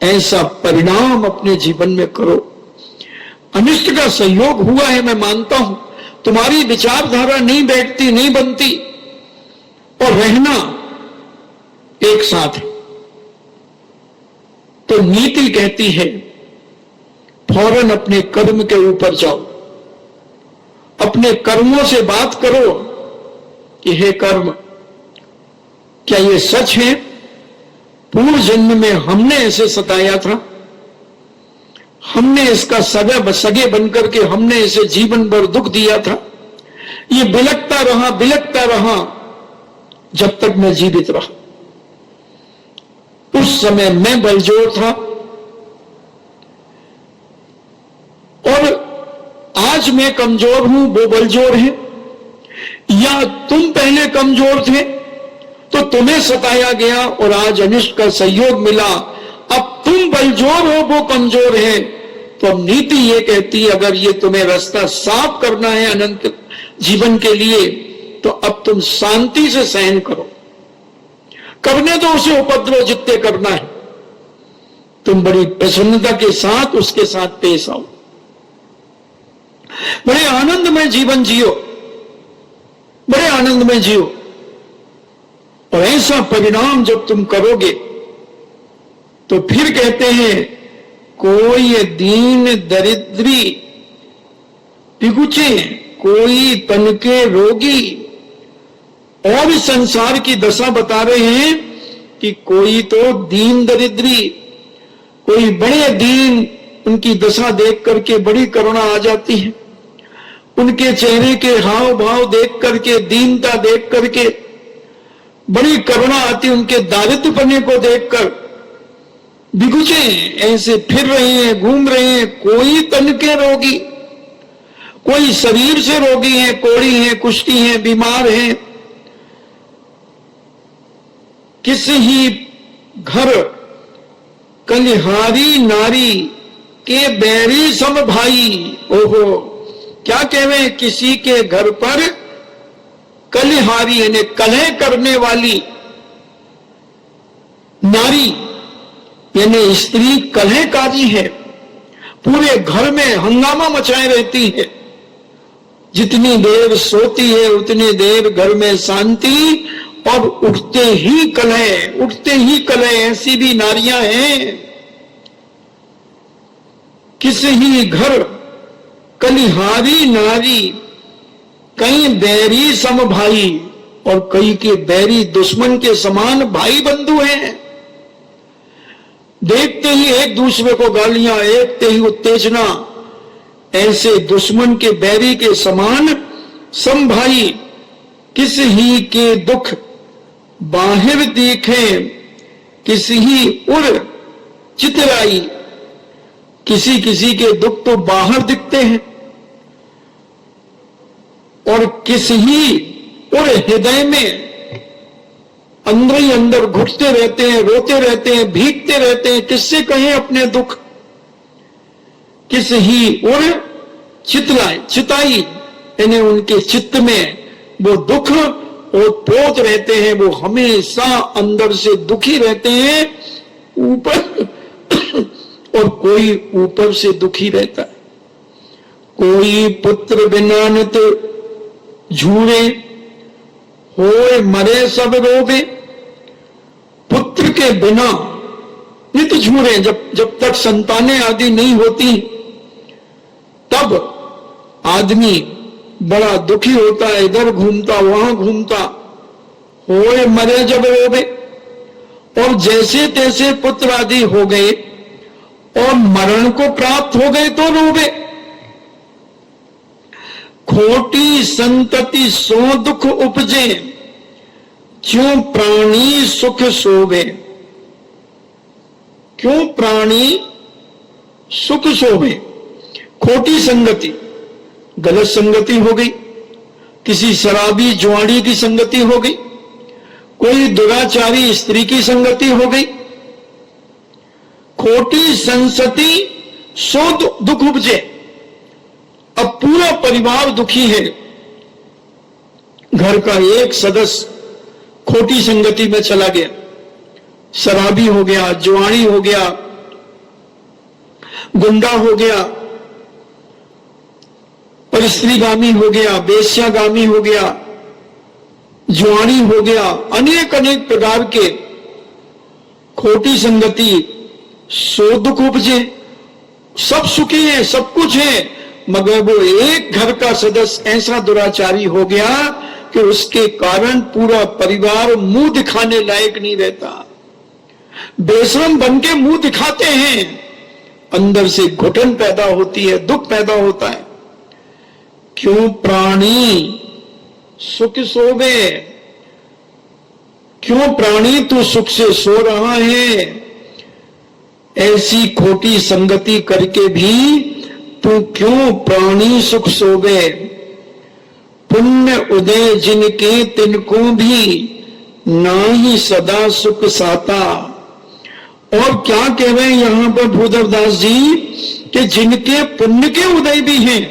Speaker 1: ऐसा परिणाम अपने जीवन में करो। अनिष्ट का संयोग हुआ है, मैं मानता हूं, तुम्हारी विचारधारा नहीं बैठती, नहीं बनती, और रहना एक साथ है। तो नीति कहती है फौरन अपने कर्म के ऊपर जाओ, अपने कर्मों से बात करो कि हे कर्म, क्या ये सच है? पूर्व जन्म में हमने ऐसे सताया था, हमने इसका सगे बनकर के हमने इसे जीवन भर दुख दिया था, ये बिलकता रहा जब तक मैं जीवित रहा। उस समय मैं बलजोर था और आज मैं कमजोर हूं, वो बलजोर है। या तुम पहले कमजोर थे तो तुम्हें सताया गया और आज अनिष्ट का सहयोग मिला, अब तुम बलजोर हो, वो कमजोर है। तो अब नीति ये कहती है अगर ये तुम्हें रास्ता साफ करना है अनंत जीवन के लिए, तो अब तुम शांति से सहन करो, करने दो उसे उपद्रव जितने करना है, तुम बड़ी प्रसन्नता के साथ उसके साथ पेश आओ, बड़े आनंद में जीवन जियो, बड़े आनंद में जियो। और ऐसा परिणाम जब तुम करोगे तो फिर कहते हैं कोई दीन दरिद्री पिगुचे, कोई तन के रोगी। और इस संसार की दशा बता रहे हैं कि कोई तो दीन दरिद्री, कोई बड़े दीन, उनकी दशा देख करके बड़ी करुणा आ जाती है, उनके चेहरे के हाव भाव देख करके, दीनता देख करके बड़ी करुणा आती, उनके दारिद्र्यपने को देखकर बिगुचे ऐसे फिर रहे हैं, घूम रहे हैं। कोई तन के रोगी, कोई शरीर से रोगी है, कोढ़ी है, कुष्ठी है, बीमार है। किसी ही घर कलिहारी नारी के बैरी सम भाई। ओहो, क्या कहवे, किसी के घर पर कलिहारी यानी कलह करने वाली नारी यानी स्त्री कलहकारी है, पूरे घर में हंगामा मचाए रहती है। जितनी देर सोती है उतनी देर घर में शांति, और उठते ही कलह, ऐसी भी नारियां हैं। किसी ही घर कलिहारी नारी, कई बैरी सम भाई, और कई के बैरी दुश्मन के समान भाई बंधु हैं। देखते ही एक दूसरे को गालियां, देखते ही उत्तेजना, ऐसे दुश्मन के बैरी के समान सम भाई। किसी ही के दुख बाहिर दिखे, किसी ही उर चितराई। किसी किसी के दुख तो बाहर दिखते हैं और किसी ही उर हृदय में अंदर ही अंदर घुटते रहते हैं, रोते रहते हैं, भीगते रहते हैं। किससे कहें अपने दुख? किसी ही उर चिताई यानी उनके चित्त में वो दुख ओत-पोत रहते हैं, वो हमेशा अंदर से दुखी रहते हैं। ऊपर और कोई ऊपर से दुखी रहता है। कोई पुत्र बिना नित झूरे, होए मरे सब रोवे। पुत्र के बिना नित झूरे, जब तक संतानें आदि नहीं होती तब आदमी बड़ा दुखी होता है, इधर घूमता वहां घूमता। होए मरे जब रोवे, और जैसे तैसे पुत्र आदि हो गए और मरण को प्राप्त हो गए तो रोवे। खोटी संतति सो दुख उपजे, क्यों प्राणी सुख सोवे। क्यों प्राणी सुख सोवे। खोटी संगति, गलत संगति हो गई, किसी शराबी जुआड़ी की संगति हो गई, कोई दुराचारी स्त्री की संगति हो गई। खोटी संसति सो दुख उपजे। अब पूरा परिवार दुखी है, घर का एक सदस्य खोटी संगति में चला गया, शराबी हो गया, जुआड़ी हो गया, गुंडा हो गया, परस्त्रीगामी हो गया, बेश्यागामी हो गया, जुआरी हो गया, अनेक अनेक प्रकार के खोटी संगति, सो दुख उपजे। सब सुखी है, सब कुछ है, मगर वो एक घर का सदस्य ऐसा दुराचारी हो गया कि उसके कारण पूरा परिवार मुंह दिखाने लायक नहीं रहता। बेशरम बन के मुंह दिखाते हैं, अंदर से घुटन पैदा होती है, दुख पैदा होता है। क्यों प्राणी सुख सोवे, क्यों प्राणी तू सुख से सो रहा है? ऐसी खोटी संगति करके भी तू क्यों प्राणी सुख सोवे? पुण्य उदय जिनके तिनको भी नाही सदा सुख साता। और क्या कह रहे हैं यहां पर भूधरदास जी कि जिनके पुण्य के उदय भी हैं,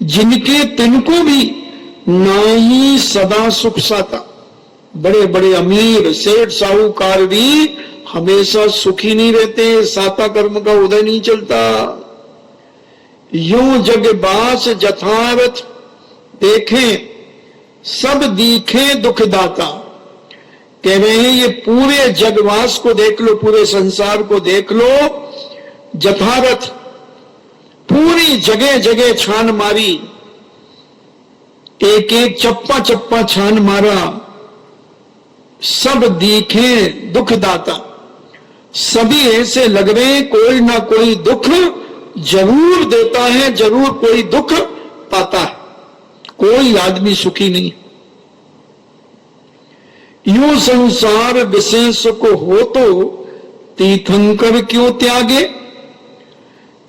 Speaker 1: जिनके तिनको भी नाही सदा सुख साता। बड़े बड़े अमीर सेठ साहूकार भी हमेशा सुखी नहीं रहते, साता कर्म का उदय नहीं चलता। यूं जगबास जथारथ देखें सब दीखे दुखदाता। कह रहे हैं ये पूरे जगवास को देख लो, पूरे संसार को देख लो, जथारथ पूरी जगह जगह छान मारी, एक एक चप्पा चप्पा छान मारा, सब दिखे दुखदाता। सभी ऐसे लग रहे कोई ना कोई दुख जरूर देता है, जरूर कोई दुख पाता है, कोई आदमी सुखी नहीं। यूं संसार विशेष को हो तो तीर्थंकर क्यों त्यागे?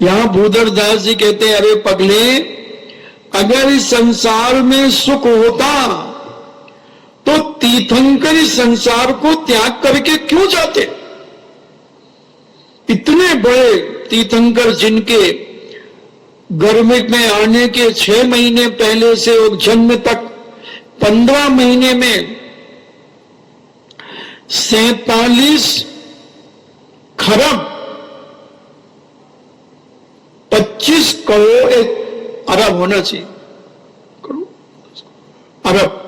Speaker 1: यहां भूधरदास जी कहते हैं, अरे पगले, अगर इस संसार में सुख होता तो तीर्थंकर इस संसार को त्याग करके क्यों जाते? इतने बड़े तीर्थंकर जिनके गर्भ में आने के 6 महीने पहले से और जन्म तक 15 महीने में 47 खरब 25 करोड़ अरब होना चाहिए, अरब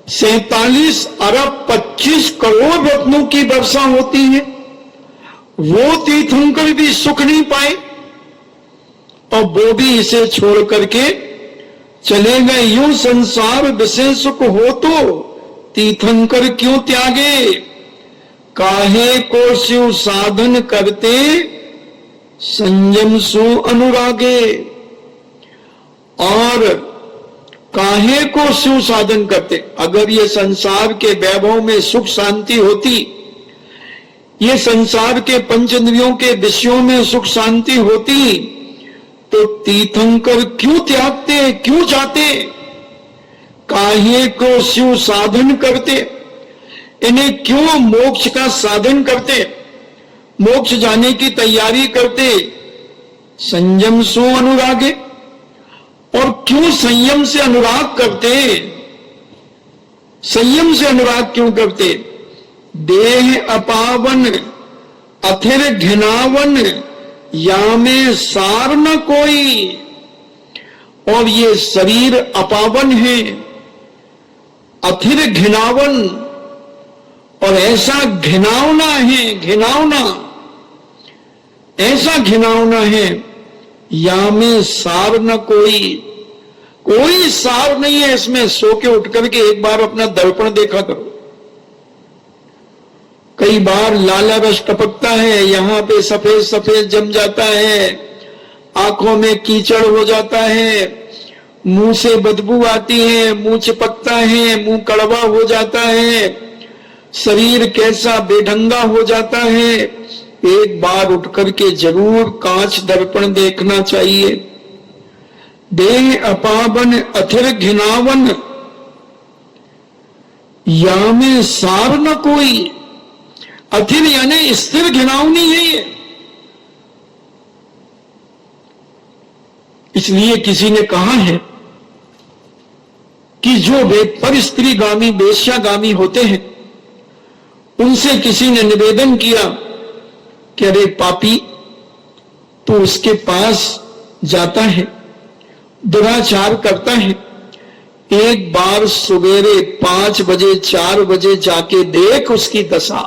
Speaker 1: 47 अरब 25 करोड़ रत्नों की वर्षा होती है। वो तीर्थंकर भी सुख नहीं पाए और वो भी इसे छोड़ करके चले गए। यूं संसार विशेष सुख हो तो तीर्थंकर क्यों त्यागे? काहे को शिव साधन करते संयम सु अनुरागे। और काहे को शिव साधन करते? अगर ये संसार के वैभव में सुख शांति होती, ये संसार के पंच इंद्रियों के विषयों में सुख शांति होती, तो तीर्थंकर क्यों त्यागते, क्यों जाते? काहे को शिव साधन करते, इन्हें क्यों मोक्ष का साधन करते, मोक्ष जाने की तैयारी करते? संयम सो अनुरागे। और क्यों संयम से अनुराग करते? संयम से अनुराग क्यों करते? देह अपावन अथिर घिनावन या में सार न कोई। और ये शरीर अपावन है, अथिर घिनावन, और ऐसा घिनावना है, घिनावना, ऐसा घिनावना है, या में सार न कोई, कोई सार नहीं है इसमें। सो के उठ करके एक बार अपना दर्पण देखा करो। कई बार लाला रस टपकता है, यहां पे सफेद सफेद जम जाता है, आंखों में कीचड़ हो जाता है, मुंह से बदबू आती है, मुंह चिपकता है, मुंह कड़वा हो जाता है, शरीर कैसा बेढंगा हो जाता है। एक बार उठ करके जरूर कांच दर्पण देखना चाहिए। देह अपावन अथिर घिनावन या में सार न कोई। अथिर यानी स्थिर घिनावनी है ये। इसलिए किसी ने कहा है कि जो वे पर स्त्रीगामी वेश्यागामी होते हैं, उनसे किसी ने निवेदन किया कि अरे पापी, तो उसके पास जाता है, दुराचार करता है, एक बार सवेरे 5 बजे 4 बजे जाके देख उसकी दशा।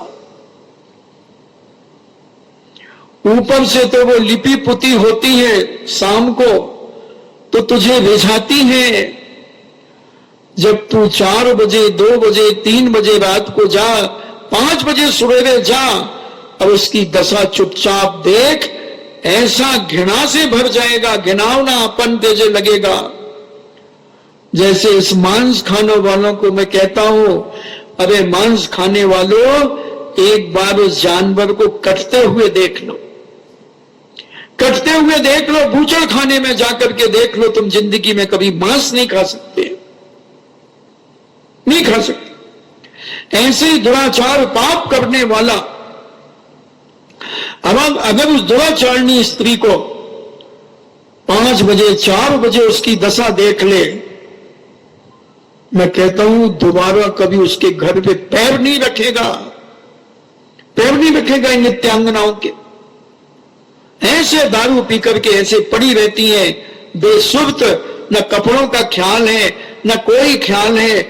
Speaker 1: ऊपर से तो वो लिपि पुती होती है, शाम को तो तुझे रिझाती है। जब तू 4 बजे 2 बजे 3 बजे रात को जा, 5 बजे सवेरे जा, और उसकी दशा चुपचाप देख, ऐसा घृणा से भर जाएगा, घिनौना अपन तेजे लगेगा। जैसे इस मांस खाने वालों को मैं कहता हूं, अरे मांस खाने वालों, एक बार उस जानवर को कटते हुए देख लो, कटते हुए देख लो, बूचड़ खाने में जाकर के देख लो, तुम जिंदगी में कभी मांस नहीं खा सकते, नहीं खा सकते। ऐसे ही दुराचार पाप करने वाला, अब अगर उस दुराचारणी स्त्री को 5 बजे 4 बजे उसकी दशा देख ले, मैं कहता हूं दोबारा कभी उसके घर पे पैर नहीं रखेगा, पैर नहीं रखेगा इन नित्यांगनाओं के। ऐसे दारू पी करके ऐसे पड़ी रहती हैं, बेसुर्त, न कपड़ों का ख्याल है न कोई ख्याल है,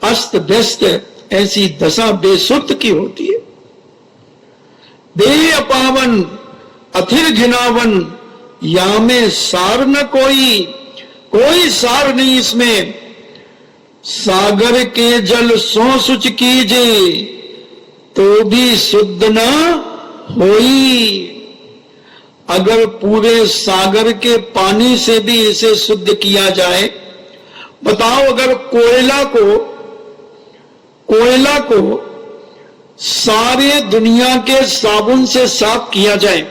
Speaker 1: अस्त व्यस्त, ऐसी दशा बेसुर्त की होती है। देह अपावन अथिर घिनावन, या में सार न कोई, कोई सार नहीं इसमें। सागर के जल सो सुच कीजे, तो भी शुद्ध न होई। अगर पूरे सागर के पानी से भी इसे शुद्ध किया जाए, बताओ, अगर कोयला को सारे दुनिया के साबुन से साफ किया जाए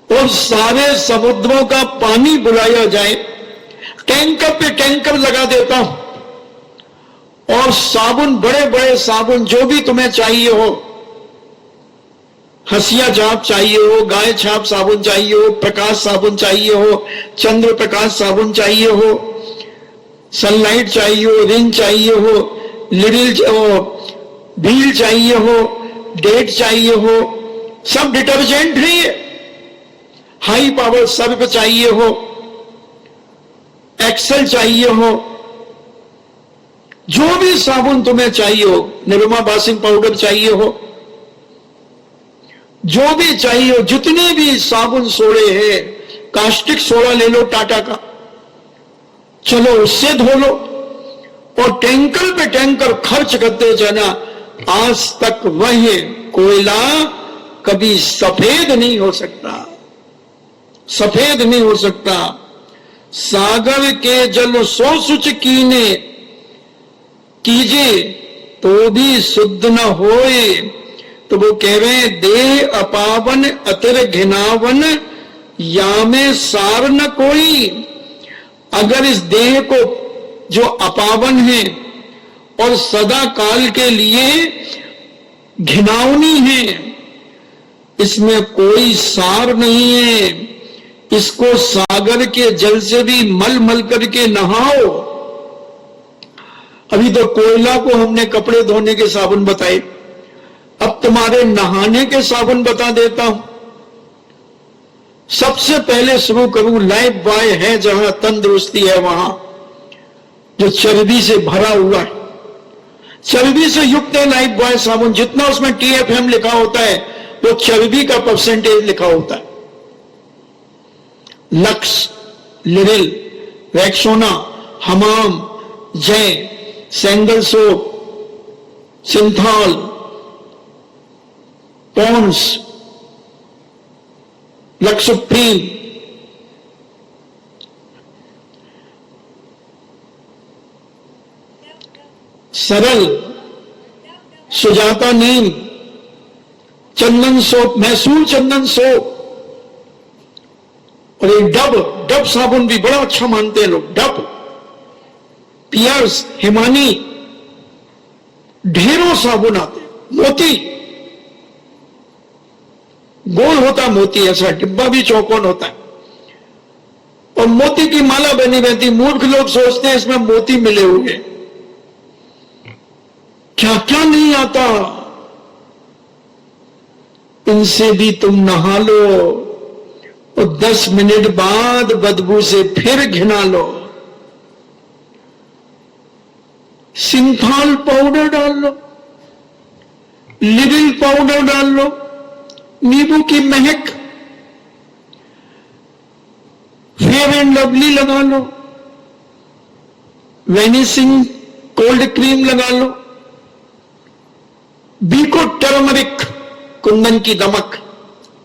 Speaker 1: और सारे समुद्रों का पानी बुलाया जाए, टैंकर पे टैंकर लगा देता हूं, और साबुन, बड़े बड़े साबुन जो भी तुम्हें चाहिए हो, हसिया छाप चाहिए हो, गाय छाप साबुन चाहिए हो, प्रकाश साबुन चाहिए हो, चंद्र प्रकाश साबुन चाहिए हो, सनलाइट चाहिए हो, रिन चाहिए हो, लिरिल भील चाहिए हो, डेट चाहिए हो, सब डिटर्जेंट नहीं है। हाई पावर सर्फ चाहिए हो, एक्सेल चाहिए हो, जो भी साबुन तुम्हें चाहिए हो, निरमा वाशिंग पाउडर चाहिए हो, जो भी चाहिए हो, जितने भी साबुन सोडे हैं, कास्टिक सोडा ले लो टाटा का, चलो उससे धो लो, और टैंकर पे टैंकर खर्च करते जाना। आज तक वह कोयला कभी सफेद नहीं हो सकता, सफेद नहीं हो सकता। सागर के जल सो सुच कीने, कीजिए तो भी शुद्ध न होए। तो वो कह रहे हैं, देह अपावन अतिर घिनावन, या में सार न कोई। अगर इस देह को जो अपावन है और सदा काल के लिए घिनावनी है, इसमें कोई सार नहीं है, इसको सागर के जल से भी मल मल करके नहाओ। अभी तो कोयला को हमने कपड़े धोने के साबुन बताए, अब तुम्हारे नहाने के साबुन बता देता हूं। सबसे पहले शुरू करूं, लाइफ बॉय है जहां तंदुरुस्ती है वहां, जो चर्बी से भरा हुआ है, चर्बी से युक्त है लाइफ बॉय साबुन। जितना उसमें TFM लिखा होता है वो चर्बी का परसेंटेज लिखा होता है। लक्स, लिरिल, रेक्सोना, हमाम, जय, सेंगल soap, Cinthol, Pond's, Lux Supreme, Saral, Sujata neem, Chandan soap, Mysore Chandan soap, और एक डब साबुन भी बड़ा अच्छा मानते हैं लोग। डब, पियर्स, हिमानी, ढेरों साबुन आते। मोती, गोल होता मोती, ऐसा डिब्बा भी चौकोन होता है, और मोती की माला बनी रहती। मूर्ख लोग सोचते हैं इसमें मोती मिले हुए, क्या क्या नहीं आता। इनसे भी तुम नहा लो और 10 मिनट बाद बदबू से फिर घिना लो। सिंथाल पाउडर डाल लो, लिविल पाउडर डाल लो, नींबू की महक, फेयर एंड लवली लगा लो, वेनिसिंग कोल्ड क्रीम लगा लो, बीको टर्मरिक, कुंदन की दमक,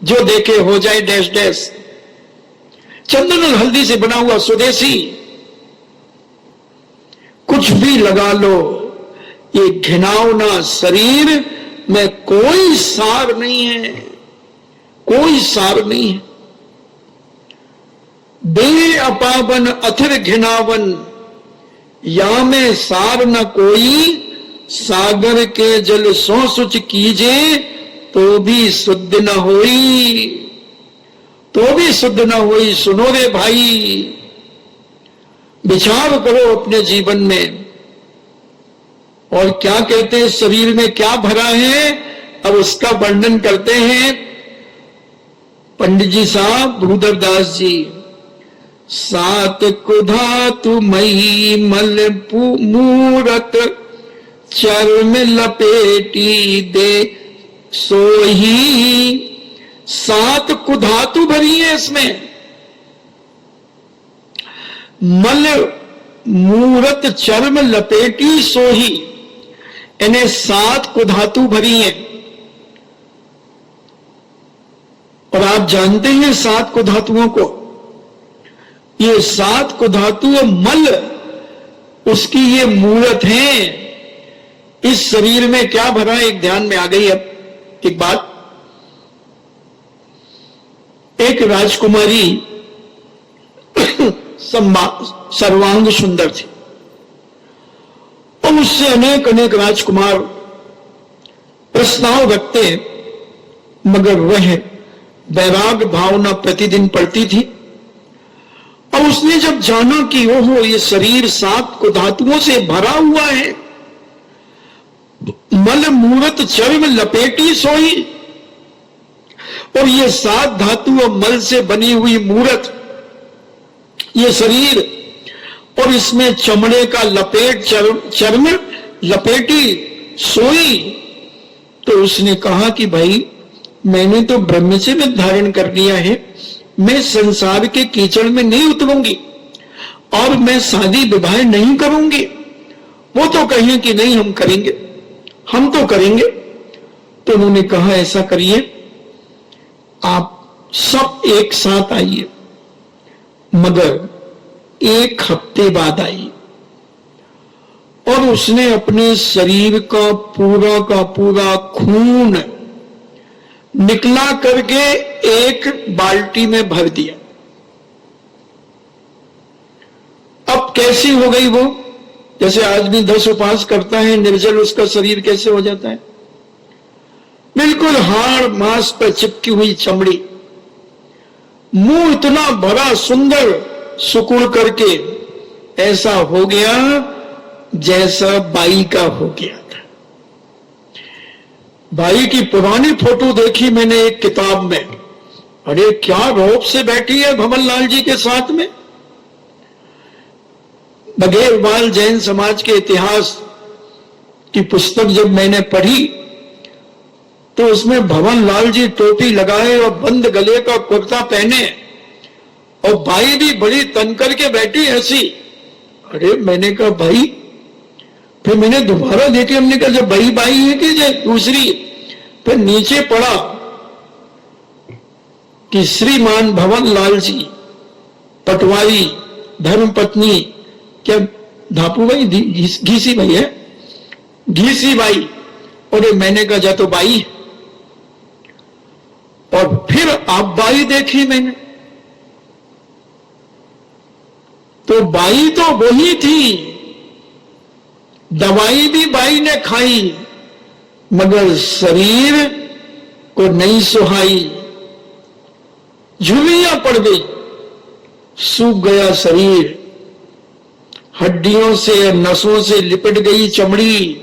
Speaker 1: जो देखे हो जाए डैश डैश, चंदन और हल्दी से बना हुआ स्वदेशी, कुछ भी लगा लो। ये घिनौना शरीर में कोई सार नहीं है, कोई सार नहीं है। दे अपावन अथिर घिनावन, या में सार न कोई, सागर के जल सो सुच कीजे तो भी शुद्ध न होई, तो भी शुद्ध न होई। सुनो रे भाई, विचार करो अपने जीवन में। और क्या कहते हैं, शरीर में क्या भरा है, अब उसका वर्णन करते हैं पंडित जी साहब भूधरदास जी। सात कुधातु मई मल मूरत, चर्म लपेटी दे सोही। सात कुधातु भरी है इसमें, मल मूरत चर्म लपेटी सोही, इन्हें सात कुधातु भरी हैं। और आप जानते हैं सात कुधातुओं को, ये सात कुधातु मल उसकी ये मूरत है। इस शरीर में क्या भरा है, एक ध्यान में आ गई। अब एक बात, एक राजकुमारी सर्वांग सुंदर थी और उससे अनेक अनेक राजकुमार प्रस्ताव रखते, मगर वह वैराग भावना प्रतिदिन पड़ती थी। और उसने जब जाना कि ओहो ये शरीर सात कुधातुओं से भरा हुआ है, मल मूरत चर्म लपेटी सोई, और ये सात धातु और मल से बनी हुई मूरत, ये शरीर, और इसमें चमड़े का लपेट चर्म लपेटी सोई। तो उसने कहा कि भाई मैंने तो ब्रह्मचर्य धारण कर लिया है, मैं संसार के कीचड़ में नहीं उतरूंगी और मैं शादी विवाह नहीं करूंगी। वो तो कहें कि नहीं हम करेंगे, हम तो करेंगे। तो उन्होंने कहा ऐसा करिए, आप सब एक साथ आइए, मगर एक हफ्ते बाद आई। और उसने अपने शरीर का पूरा खून निकला करके एक बाल्टी में भर दिया। अब कैसी हो गई वो, जैसे आदमी 10 उपास करता है निर्जल, उसका शरीर कैसे हो जाता है, बिल्कुल हाड़ मांस पर चिपकी हुई चमड़ी, मुंह इतना बड़ा सुंदर सुकुड़ करके ऐसा हो गया जैसा बाई का हो गया था। बाई की पुरानी फोटो देखी मैंने एक किताब में, अरे क्या रौब से बैठी है भंवरलाल जी के साथ में। बघेलवाल जैन समाज के इतिहास की पुस्तक जब मैंने पढ़ी तो उसमें भंवरलाल जी टोपी लगाए और बंद गले का कुर्ता पहने और बाई भी बड़ी तन करके बैठी ऐसी। अरे मैंने कहा भाई, फिर मैंने दोबारा देखे, हमने कहा जब बाई है कि दूसरी, फिर नीचे पड़ा कि श्रीमान भंवरलाल जी पटवारी धर्मपत्नी, क्या धापू भाई घीसी भाई है, घीसी बाई। और मैंने कहा जा तो बाई। और फिर आप बाई देखी मैंने, तो बाई तो वही थी, दवाई भी बाई ने खाई मगर शरीर को नहीं सुहाई, झुर्रियां पड़ गई, सूख गया शरीर, हड्डियों से नसों से लिपट गई चमड़ी।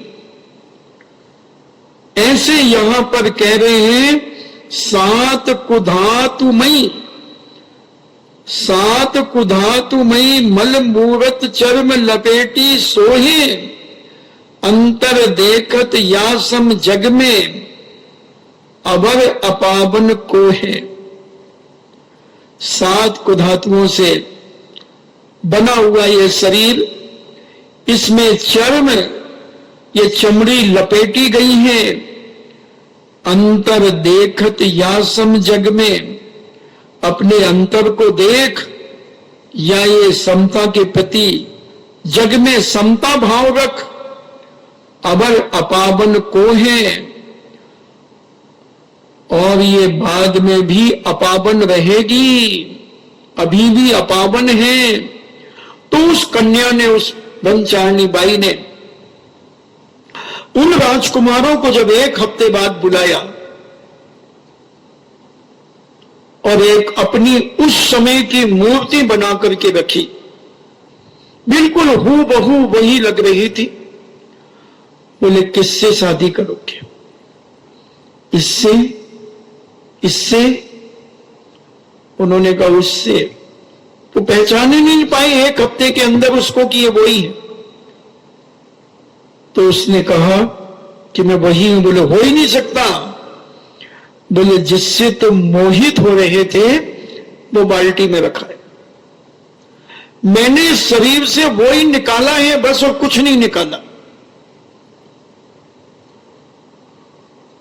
Speaker 1: ऐसे यहां पर कह रहे हैं सात कुधातुमयी, सात कुधातुमयी मल मूरत चर्म लपेटी सोहे। अंतर देखत या सम जग में अवर अपावन को है। 7 कुधातुओं से बना हुआ ये शरीर, इसमें चर्म, ये चमड़ी लपेटी गई है। अंतर देखत या सम जग में, अपने अंतर को देख या ये समता के प्रति जग में समता भाव रख। अवर अपावन को है, और ये बाद में भी अपावन रहेगी, अभी भी अपावन है। तो उस कन्या ने, उस ब्रह्मचारिणी बाई ने उन राजकुमारों को जब 1 हफ्ते बाद बुलाया और एक अपनी उस समय की मूर्ति बना करके रखी, बिल्कुल हूबहू वही लग रही थी। बोले किससे शादी करोगे? इससे? इससे? उन्होंने कहा उससे। तो पहचान ही नहीं पाए 1 हफ्ते के अंदर उसको कि ये वही है। तो उसने कहा कि मैं वही हूं। बोले हो ही नहीं सकता। बोले जिससे तुम मोहित हो रहे थे वो बाल्टी में रखा है, मैंने शरीर से वो ही निकाला है बस, और कुछ नहीं निकाला।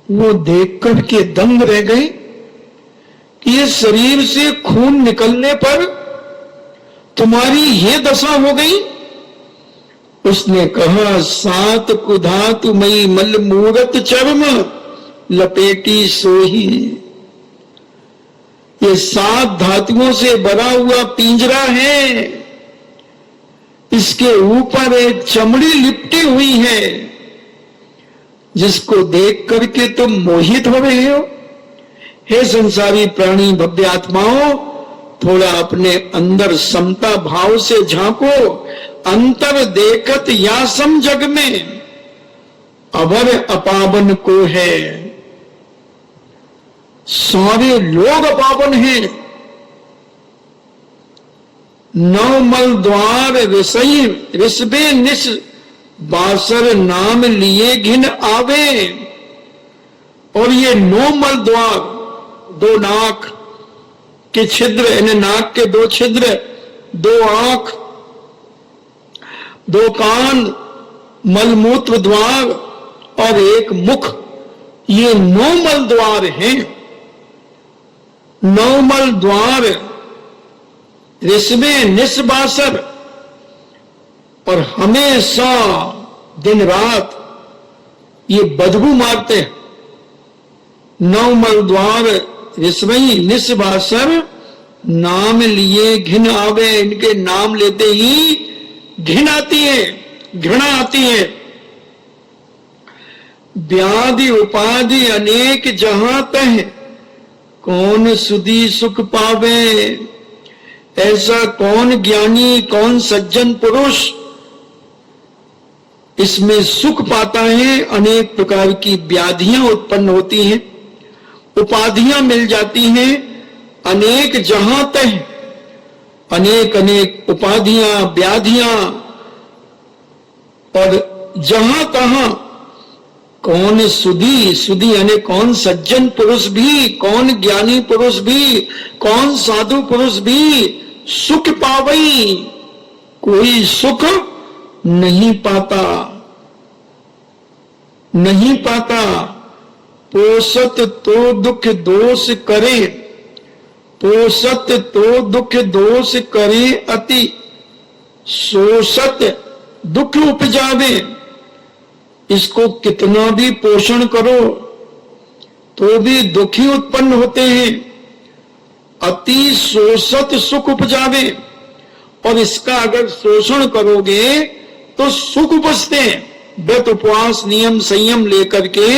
Speaker 1: वो देख करके दंग रह गए कि ये शरीर से खून निकलने पर तुम्हारी ये दशा हो गई। उसने कहा 7 कुधातु मई मल मूरत चर्म लपेटी सोही। ये 7 धातुओं से भरा हुआ पिंजरा है, इसके ऊपर एक चमड़ी लिपटी हुई है, जिसको देख करके तुम मोहित हो रहे हो। हे संसारी प्राणी भव्य आत्माओं, थोड़ा अपने अंदर समता भाव से झांको। अंतर देखत या सम जग में अवर अपावन को है। सारे लोग अपावन हैं। 9 मल द्वार ऋषि ऋषभे निस बासर नाम लिए घिन आवे। और ये 9 मल द्वार, 2 नाक के छिद्र, यानी नाक के 2 छिद्र, 2 आंख, 2 कान, मलमूत्र द्वार और 1 मुख, ये 9 मल द्वार हैं। 9 मल द्वार ऋषभे निस्बासर, और हमेशा दिन रात ये बदबू मारते हैं। 9 मल द्वार ऋषभई निस्बासर नाम लिए घिन आवे। इनके नाम लेते ही घिन आती है, घृणा आती है। व्याधि उपाधि अनेक जहां तह, कौन सुधी सुख पावे। ऐसा कौन ज्ञानी, कौन सज्जन पुरुष इसमें सुख पाता है। अनेक प्रकार की व्याधियां उत्पन्न होती हैं, उपाधियां मिल जाती हैं। अनेक जहां तह, अनेक अनेक उपाधियां, व्याधियां, और जहां तहां कौन सुधी, सुधी यानी कौन सज्जन पुरुष भी, कौन ज्ञानी पुरुष भी, कौन साधु पुरुष भी सुख पावई। कोई सुख नहीं पाता, नहीं पाता। पोषत तो दुख दोष करे, पोषत तो दुख दोष करे अति, शोषत दुख उपजावे। इसको कितना भी पोषण करो तो भी दुखी उत्पन्न होते हैं। अति शोषत सुख उपजावे, और इसका अगर शोषण करोगे तो सुख उपजते हैं। व्रत उपवास नियम संयम लेकर के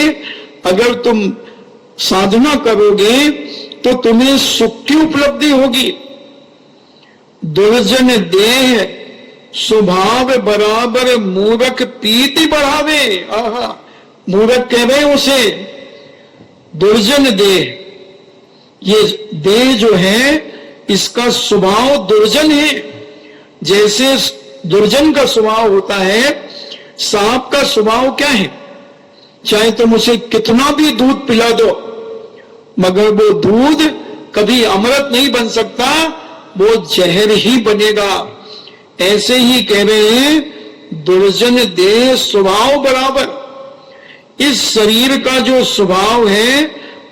Speaker 1: अगर तुम साधना करोगे तो तुम्हें सुख की उपलब्धि होगी। दुर्जन देह स्वभाव बराबर मूर्ख पीति बढ़ावे। आहा, मूर्ख कह रहे उसे। दुर्जन देह, ये देह जो है इसका स्वभाव दुर्जन है। जैसे दुर्जन का स्वभाव होता है, सांप का स्वभाव क्या है? चाहे तुम उसे कितना भी दूध पिला दो, मगर वो दूध कभी अमृत नहीं बन सकता, वो जहर ही बनेगा। ऐसे ही कह रहे हैं, दुर्जन देह स्वभाव बराबर। इस शरीर का जो स्वभाव है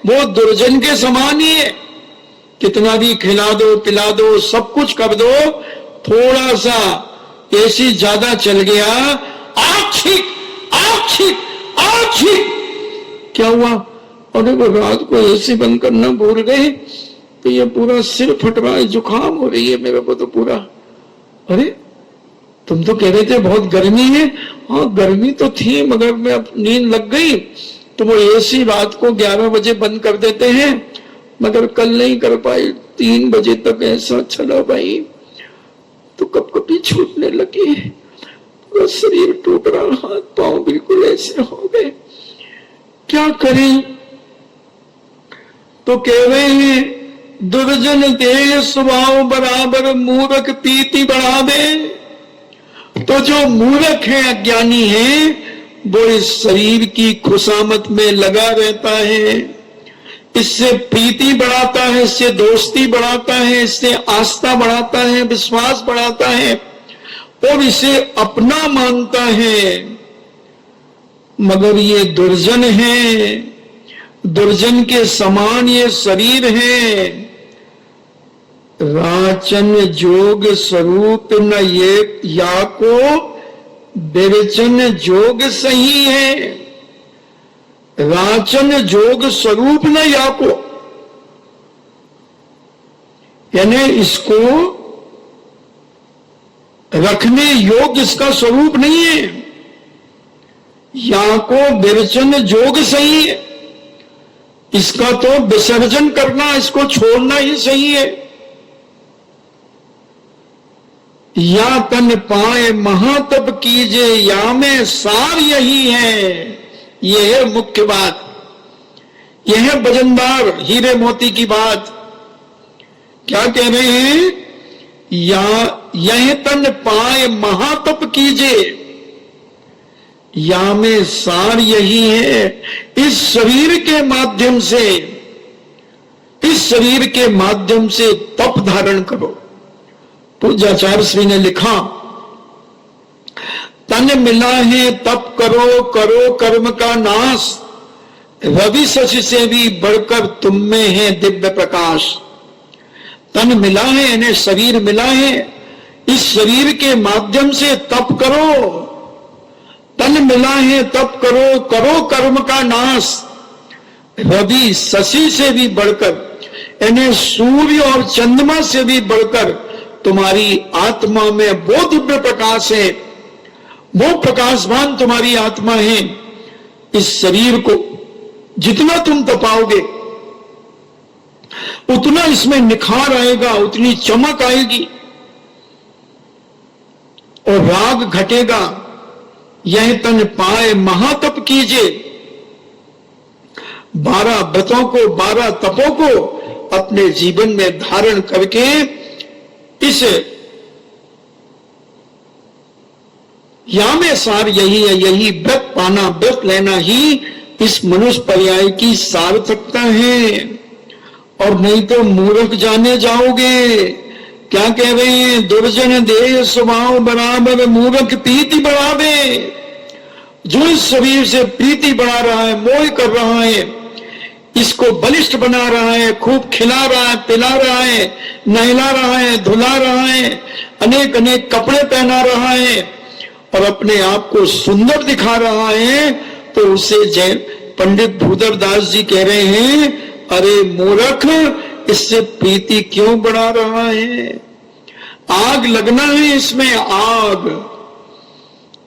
Speaker 1: वो दुर्जन के समान ही है। कितना भी खिला दो, पिला दो, सब कुछ कर दो, थोड़ा सा एसी ज्यादा चल गया, आछिक आछिक आछिक, क्या हुआ? अरे वो रात को एसी बंद करना भूल गए, तो ये पूरा सिर फट रहा है, जुकाम हो रही है मेरे को तो पूरा। अरे तुम तो कह रहे थे बहुत गर्मी है। हाँ गर्मी तो थी, मगर मैं अब नींद लग गई, तो वो एसी रात को 11 बजे बंद कर देते हैं, मगर कल नहीं कर पाई, 3 बजे तक ऐसा चला भाई, तो कभी छूटने लगी, पूरा शरीर टूट रहा, हाथ पांव बिल्कुल ऐसे हो गए, क्या करें? तो कह रहे हैं, दुर्जन देह स्वभाव बराबर, मूर्ख पीति बढ़ावे। तो जो मूर्ख है, अज्ञानी है, वो इस शरीर की खुशामत में लगा रहता है, इससे प्रीति बढ़ाता है, इससे दोस्ती बढ़ाता है, इससे आस्था बढ़ाता है, विश्वास बढ़ाता है और इसे अपना मानता है। मगर ये दुर्जन है, दुर्जन के समान ये शरीर है। राचन जोग स्वरूप न ये या को बिरचन जोग सही है। राचन जोग स्वरूप न या को, यानी इसको रखने योग्य इसका स्वरूप नहीं है। या को बिरचन जोग सही है, इसका तो विसर्जन करना, इसको छोड़ना ही सही है। या तन पाए महातप कीजे, या में सार यही है। यह है मुख्य बात, यह है वजनदार हीरे मोती की बात। क्या कह रहे हैं? या यह तन पाए महातप कीजे, या में सार यही है। इस शरीर के माध्यम से, इस शरीर के माध्यम से तप धारण करो। पूज्याचार्य श्री ने लिखा, तन मिला है तप करो, करो कर्म का नाश, रवि शशि से भी बढ़कर तुम में है दिव्य प्रकाश। तन मिला है यानी शरीर मिला है, इस शरीर के माध्यम से तप करो। तन मिला है तप करो, करो कर्म का नाश, रवि शशि से भी बढ़कर यानी सूर्य और चंद्रमा से भी बढ़कर तुम्हारी आत्मा में वो दिव्य प्रकाश है, वो प्रकाशवान तुम्हारी आत्मा है। इस शरीर को जितना तुम तपाओगे उतना इसमें निखार आएगा, उतनी चमक आएगी और राग घटेगा। यह तन पाए महातप कीजिए। 12 व्रतों को, 12 तपों को अपने जीवन में धारण करके इस या में सार यही है, यही व्रत पाना, व्रत लेना ही इस मनुष्य पर्याय की सार्थकता है। और नहीं तो मूर्ख जाने जाओगे। क्या कह रहे हैं? दुर्जन देह स्वभाव बराबर, मूर्ख प्रीति बढ़ावे। जो इस शरीर से प्रीति बढ़ा रहा है, मोह कर रहा है, इसको बलिष्ठ बना रहा है, खूब खिला रहा है, पिला रहा है, नहला रहा है, धुला रहा है, अनेक अनेक कपड़े पहना रहा है और अपने आप को सुंदर दिखा रहा है, तो उसे जय पंडित भूदरदास जी कह रहे हैं, अरे मूर्ख, इससे प्रीति क्यों बढ़ा रहा है? आग लगना है इसमें, आग।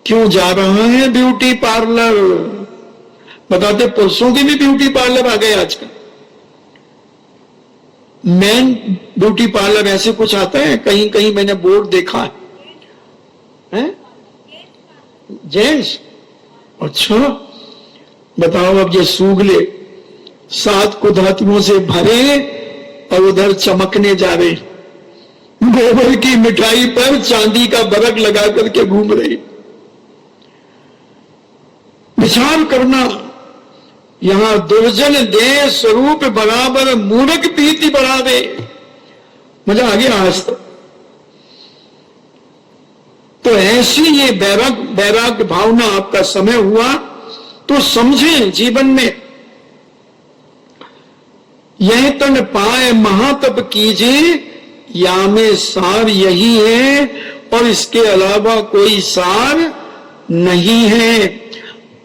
Speaker 1: क्यों जा रहा है ब्यूटी पार्लर? बताते पुरुषों के भी ब्यूटी पार्लर आ गए आजकल। मैन ब्यूटी पार्लर ऐसे कुछ आता है, कहीं कहीं मैंने बोर्ड देखा है। जेंट्स? अच्छा बताओ, अब ये सूगले 7 कुधातुओं से भरे और उधर चमकने जा रहे, गोबर की मिठाई पर चांदी का बरक लगा करके घूम रही। विचार करना, यहां दुर्जन दे स्वरूप बराबर मूर्ख प्रीति बढ़ावे। मजा आ गया आज तो ऐसी ये वैराग्य भावना आपका समय हुआ तो समझे जीवन में, यह तन पाए महातप कीजिए, या में सार यही है और इसके अलावा कोई सार नहीं है।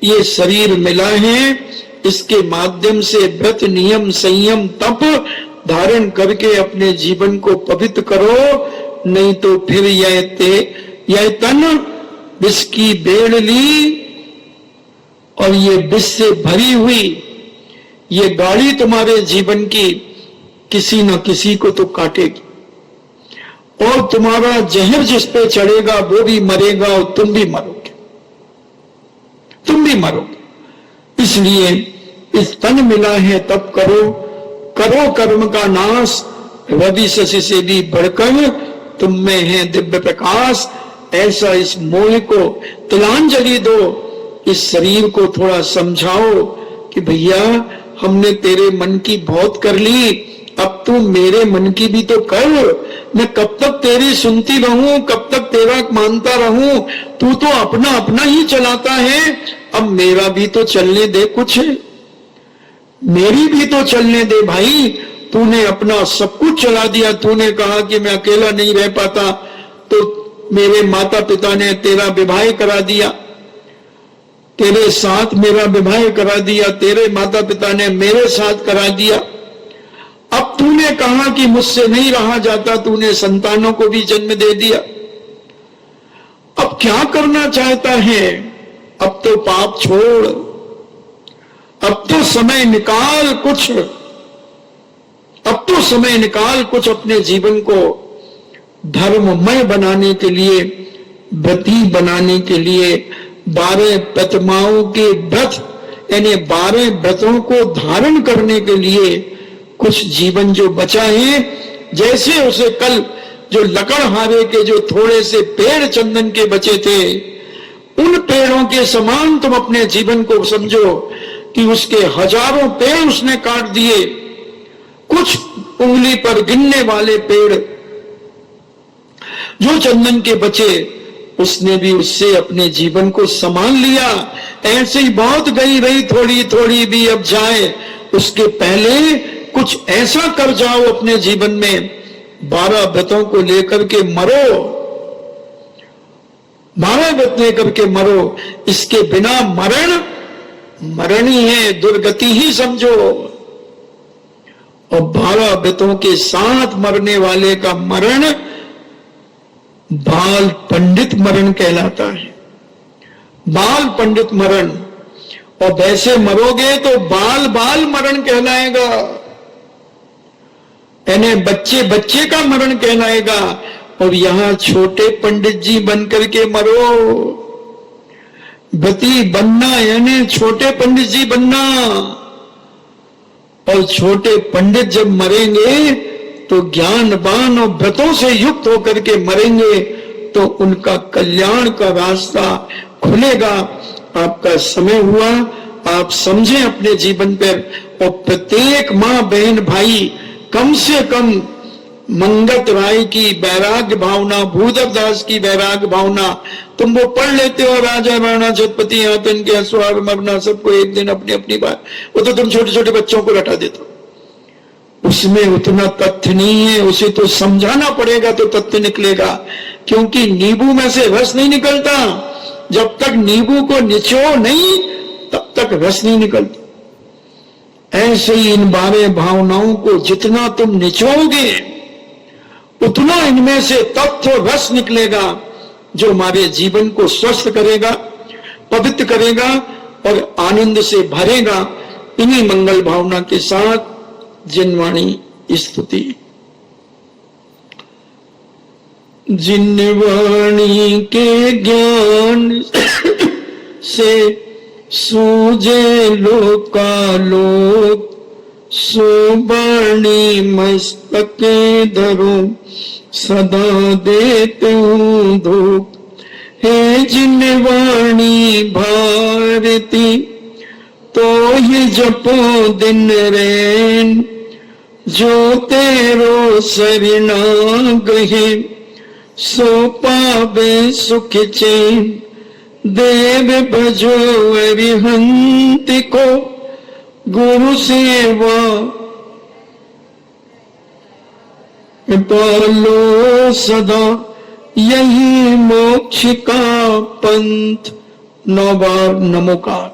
Speaker 1: ये शरीर मिला है, इसके माध्यम से व्रत नियम संयम तप धारण करके अपने जीवन को पवित्र करो, नहीं तो फिर यह तन विष की बेड़ ली और ये विष से भरी हुई ये गाड़ी तुम्हारे जीवन की किसी न किसी को तो काटेगी, और तुम्हारा जहर जिस पे चढ़ेगा वो भी मरेगा और तुम भी मरोगे, तुम भी मरोगे। इसलिए इस तन मिला है तब करो, करो कर्म का नाश, रवि शशि से भी बढ़कर तुम में है दिव्य प्रकाश। ऐसा इस मोह को तिलांजलि दो, इस शरीर को थोड़ा समझाओ कि भैया हमने तेरे मन की बहुत कर ली, अब तू मेरे मन की भी तो कर। मैं कब तक तेरी सुनती रहूं, कब तक तेरा मानता रहूं? तू तो अपना अपना ही चलाता है, अब मेरा भी तो चलने दे, कुछ मेरी भी तो चलने दे भाई। तूने अपना सब कुछ चला दिया, तूने कहा कि मैं अकेला नहीं रह पाता, तो मेरे माता पिता ने तेरा विवाह करा दिया, तेरे साथ मेरा विवाह करा दिया, तेरे माता पिता ने मेरे साथ करा दिया। अब तूने कहा कि मुझसे नहीं रहा जाता, तूने संतानों को भी जन्म दे दिया। अब क्या करना चाहता है? अब तो पाप छोड़, अब तो समय निकाल कुछ, अब तो समय निकाल कुछ अपने जीवन को धर्ममय बनाने के लिए, व्रती बनाने के लिए। 12 प्रतिमाओं के व्रत यानी 12 व्रतों को धारण करने के लिए कुछ जीवन जो बचा है, जैसे उसे कल जो लकड़हारे के जो थोड़े से पेड़ चंदन के बचे थे, उन पेड़ों के समान तुम अपने जीवन को समझो कि उसके हजारों पेड़ उसने काट दिए। कुछ उंगली पर गिनने वाले पेड़ जो चंदन के बचे, उसने भी उससे अपने जीवन को संभाल लिया। ऐसे ही बहुत गई रही, थोड़ी थोड़ी भी अब जाए, उसके पहले कुछ ऐसा कर जाओ अपने जीवन में, 12 व्रतों को लेकर के मरो, 12 व्रत लेकर के मरो। इसके बिना मरण ही है, दुर्गति ही समझो। और 12 व्रतों के साथ मरने वाले का मरण बाल पंडित मरण कहलाता है, बाल पंडित मरण। और वैसे मरोगे तो बाल बाल मरण कहलाएगा, यानी बच्चे बच्चे का मरण कहलाएगा। और यहां छोटे पंडित जी बनकर के मरो, व्रती बनना यानी छोटे पंडित जी बनना। और छोटे पंडित जब मरेंगे तो ज्ञानवान और व्रतों से युक्त होकर के मरेंगे, तो उनका कल्याण का रास्ता खुलेगा। आपका समय हुआ, आप समझें अपने जीवन पर। और प्रत्येक मां बहन भाई कम से कम मंगत राय की वैराग्य भावना, भूदेव दास की वैराग्य भावना, तुम वो पढ़ लेते हो, राजा राणा छत्रपति आतन के अस्वार मरना, सबको एक दिन अपनी अपनी बात, वो तो तुम छोटे छोटे बच्चों को रटा देते हो। उसमें उतना तथ्य नहीं है, उसे तो समझाना पड़ेगा तो तथ्य निकलेगा। क्योंकि नींबू में से रस नहीं निकलता, जब तक नींबू को निचोड़ नहीं तब तक रस नहीं निकलता। ऐसे ही इन 12 भावनाओं को जितना तुम निचोड़ोगे उतना इनमें से तत्व रस निकलेगा, जो हमारे जीवन को स्वस्थ करेगा, पवित्र करेगा और आनंद से भरेगा। इन्हीं मंगल भावना के साथ जिनवाणी स्तुति। जिनवाणी के ज्ञान से सूझे लोकालोक, सुबाणी मस्तके धरो, सदा देते हूँ धूप। हे जिन वाणी भारती तो ही जपो दिन रैन, जो तेरो सरिना गहे सो पावे सुख चैन। देव भजो अरिहंत को गुरु सेवा पालो सदा, यही मोक्ष का पंथ। 9 बार नमोकार।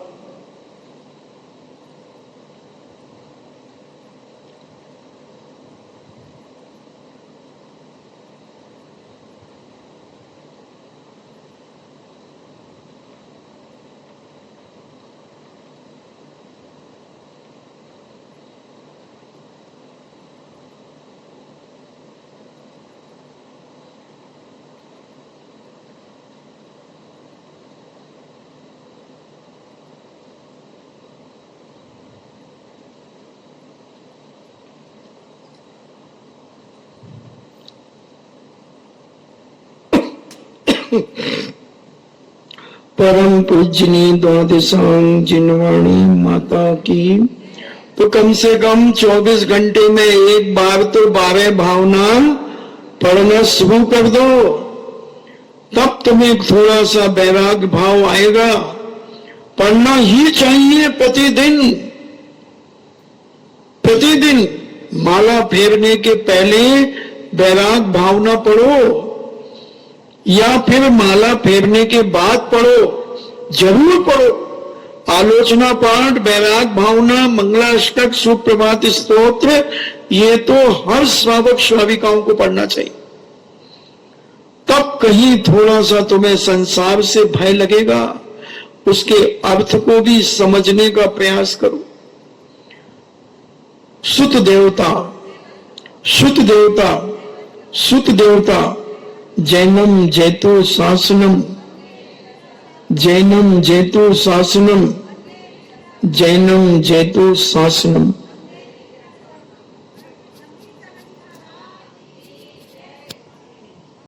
Speaker 1: परम पूजनी द्वादशांग जिनवाणी माता की। तो कम से कम 24 घंटे में एक बार तो 12 भावना पढ़ना शुरू कर दो, तब तुम्हें थोड़ा सा वैराग्य भाव आएगा। पढ़ना ही चाहिए प्रतिदिन। प्रतिदिन माला फेरने के पहले वैराग भावना पढ़ो, या फिर माला फेरने के बाद पढ़ो, जरूर पढ़ो। आलोचना पाठ, वैराग भावना, मंगलाष्टक, सुप्रभात स्तोत्र, ये तो हर श्रावक श्राविकाओं को पढ़ना चाहिए। तब कहीं थोड़ा सा तुम्हें संसार से भय लगेगा, उसके अर्थ को भी समझने का प्रयास करो। सुत देवता, सुत देवता, सुत देवता, जैनम जैतो शासनम, जैनम जैतो शासनम, जैनम जैतो शासनम।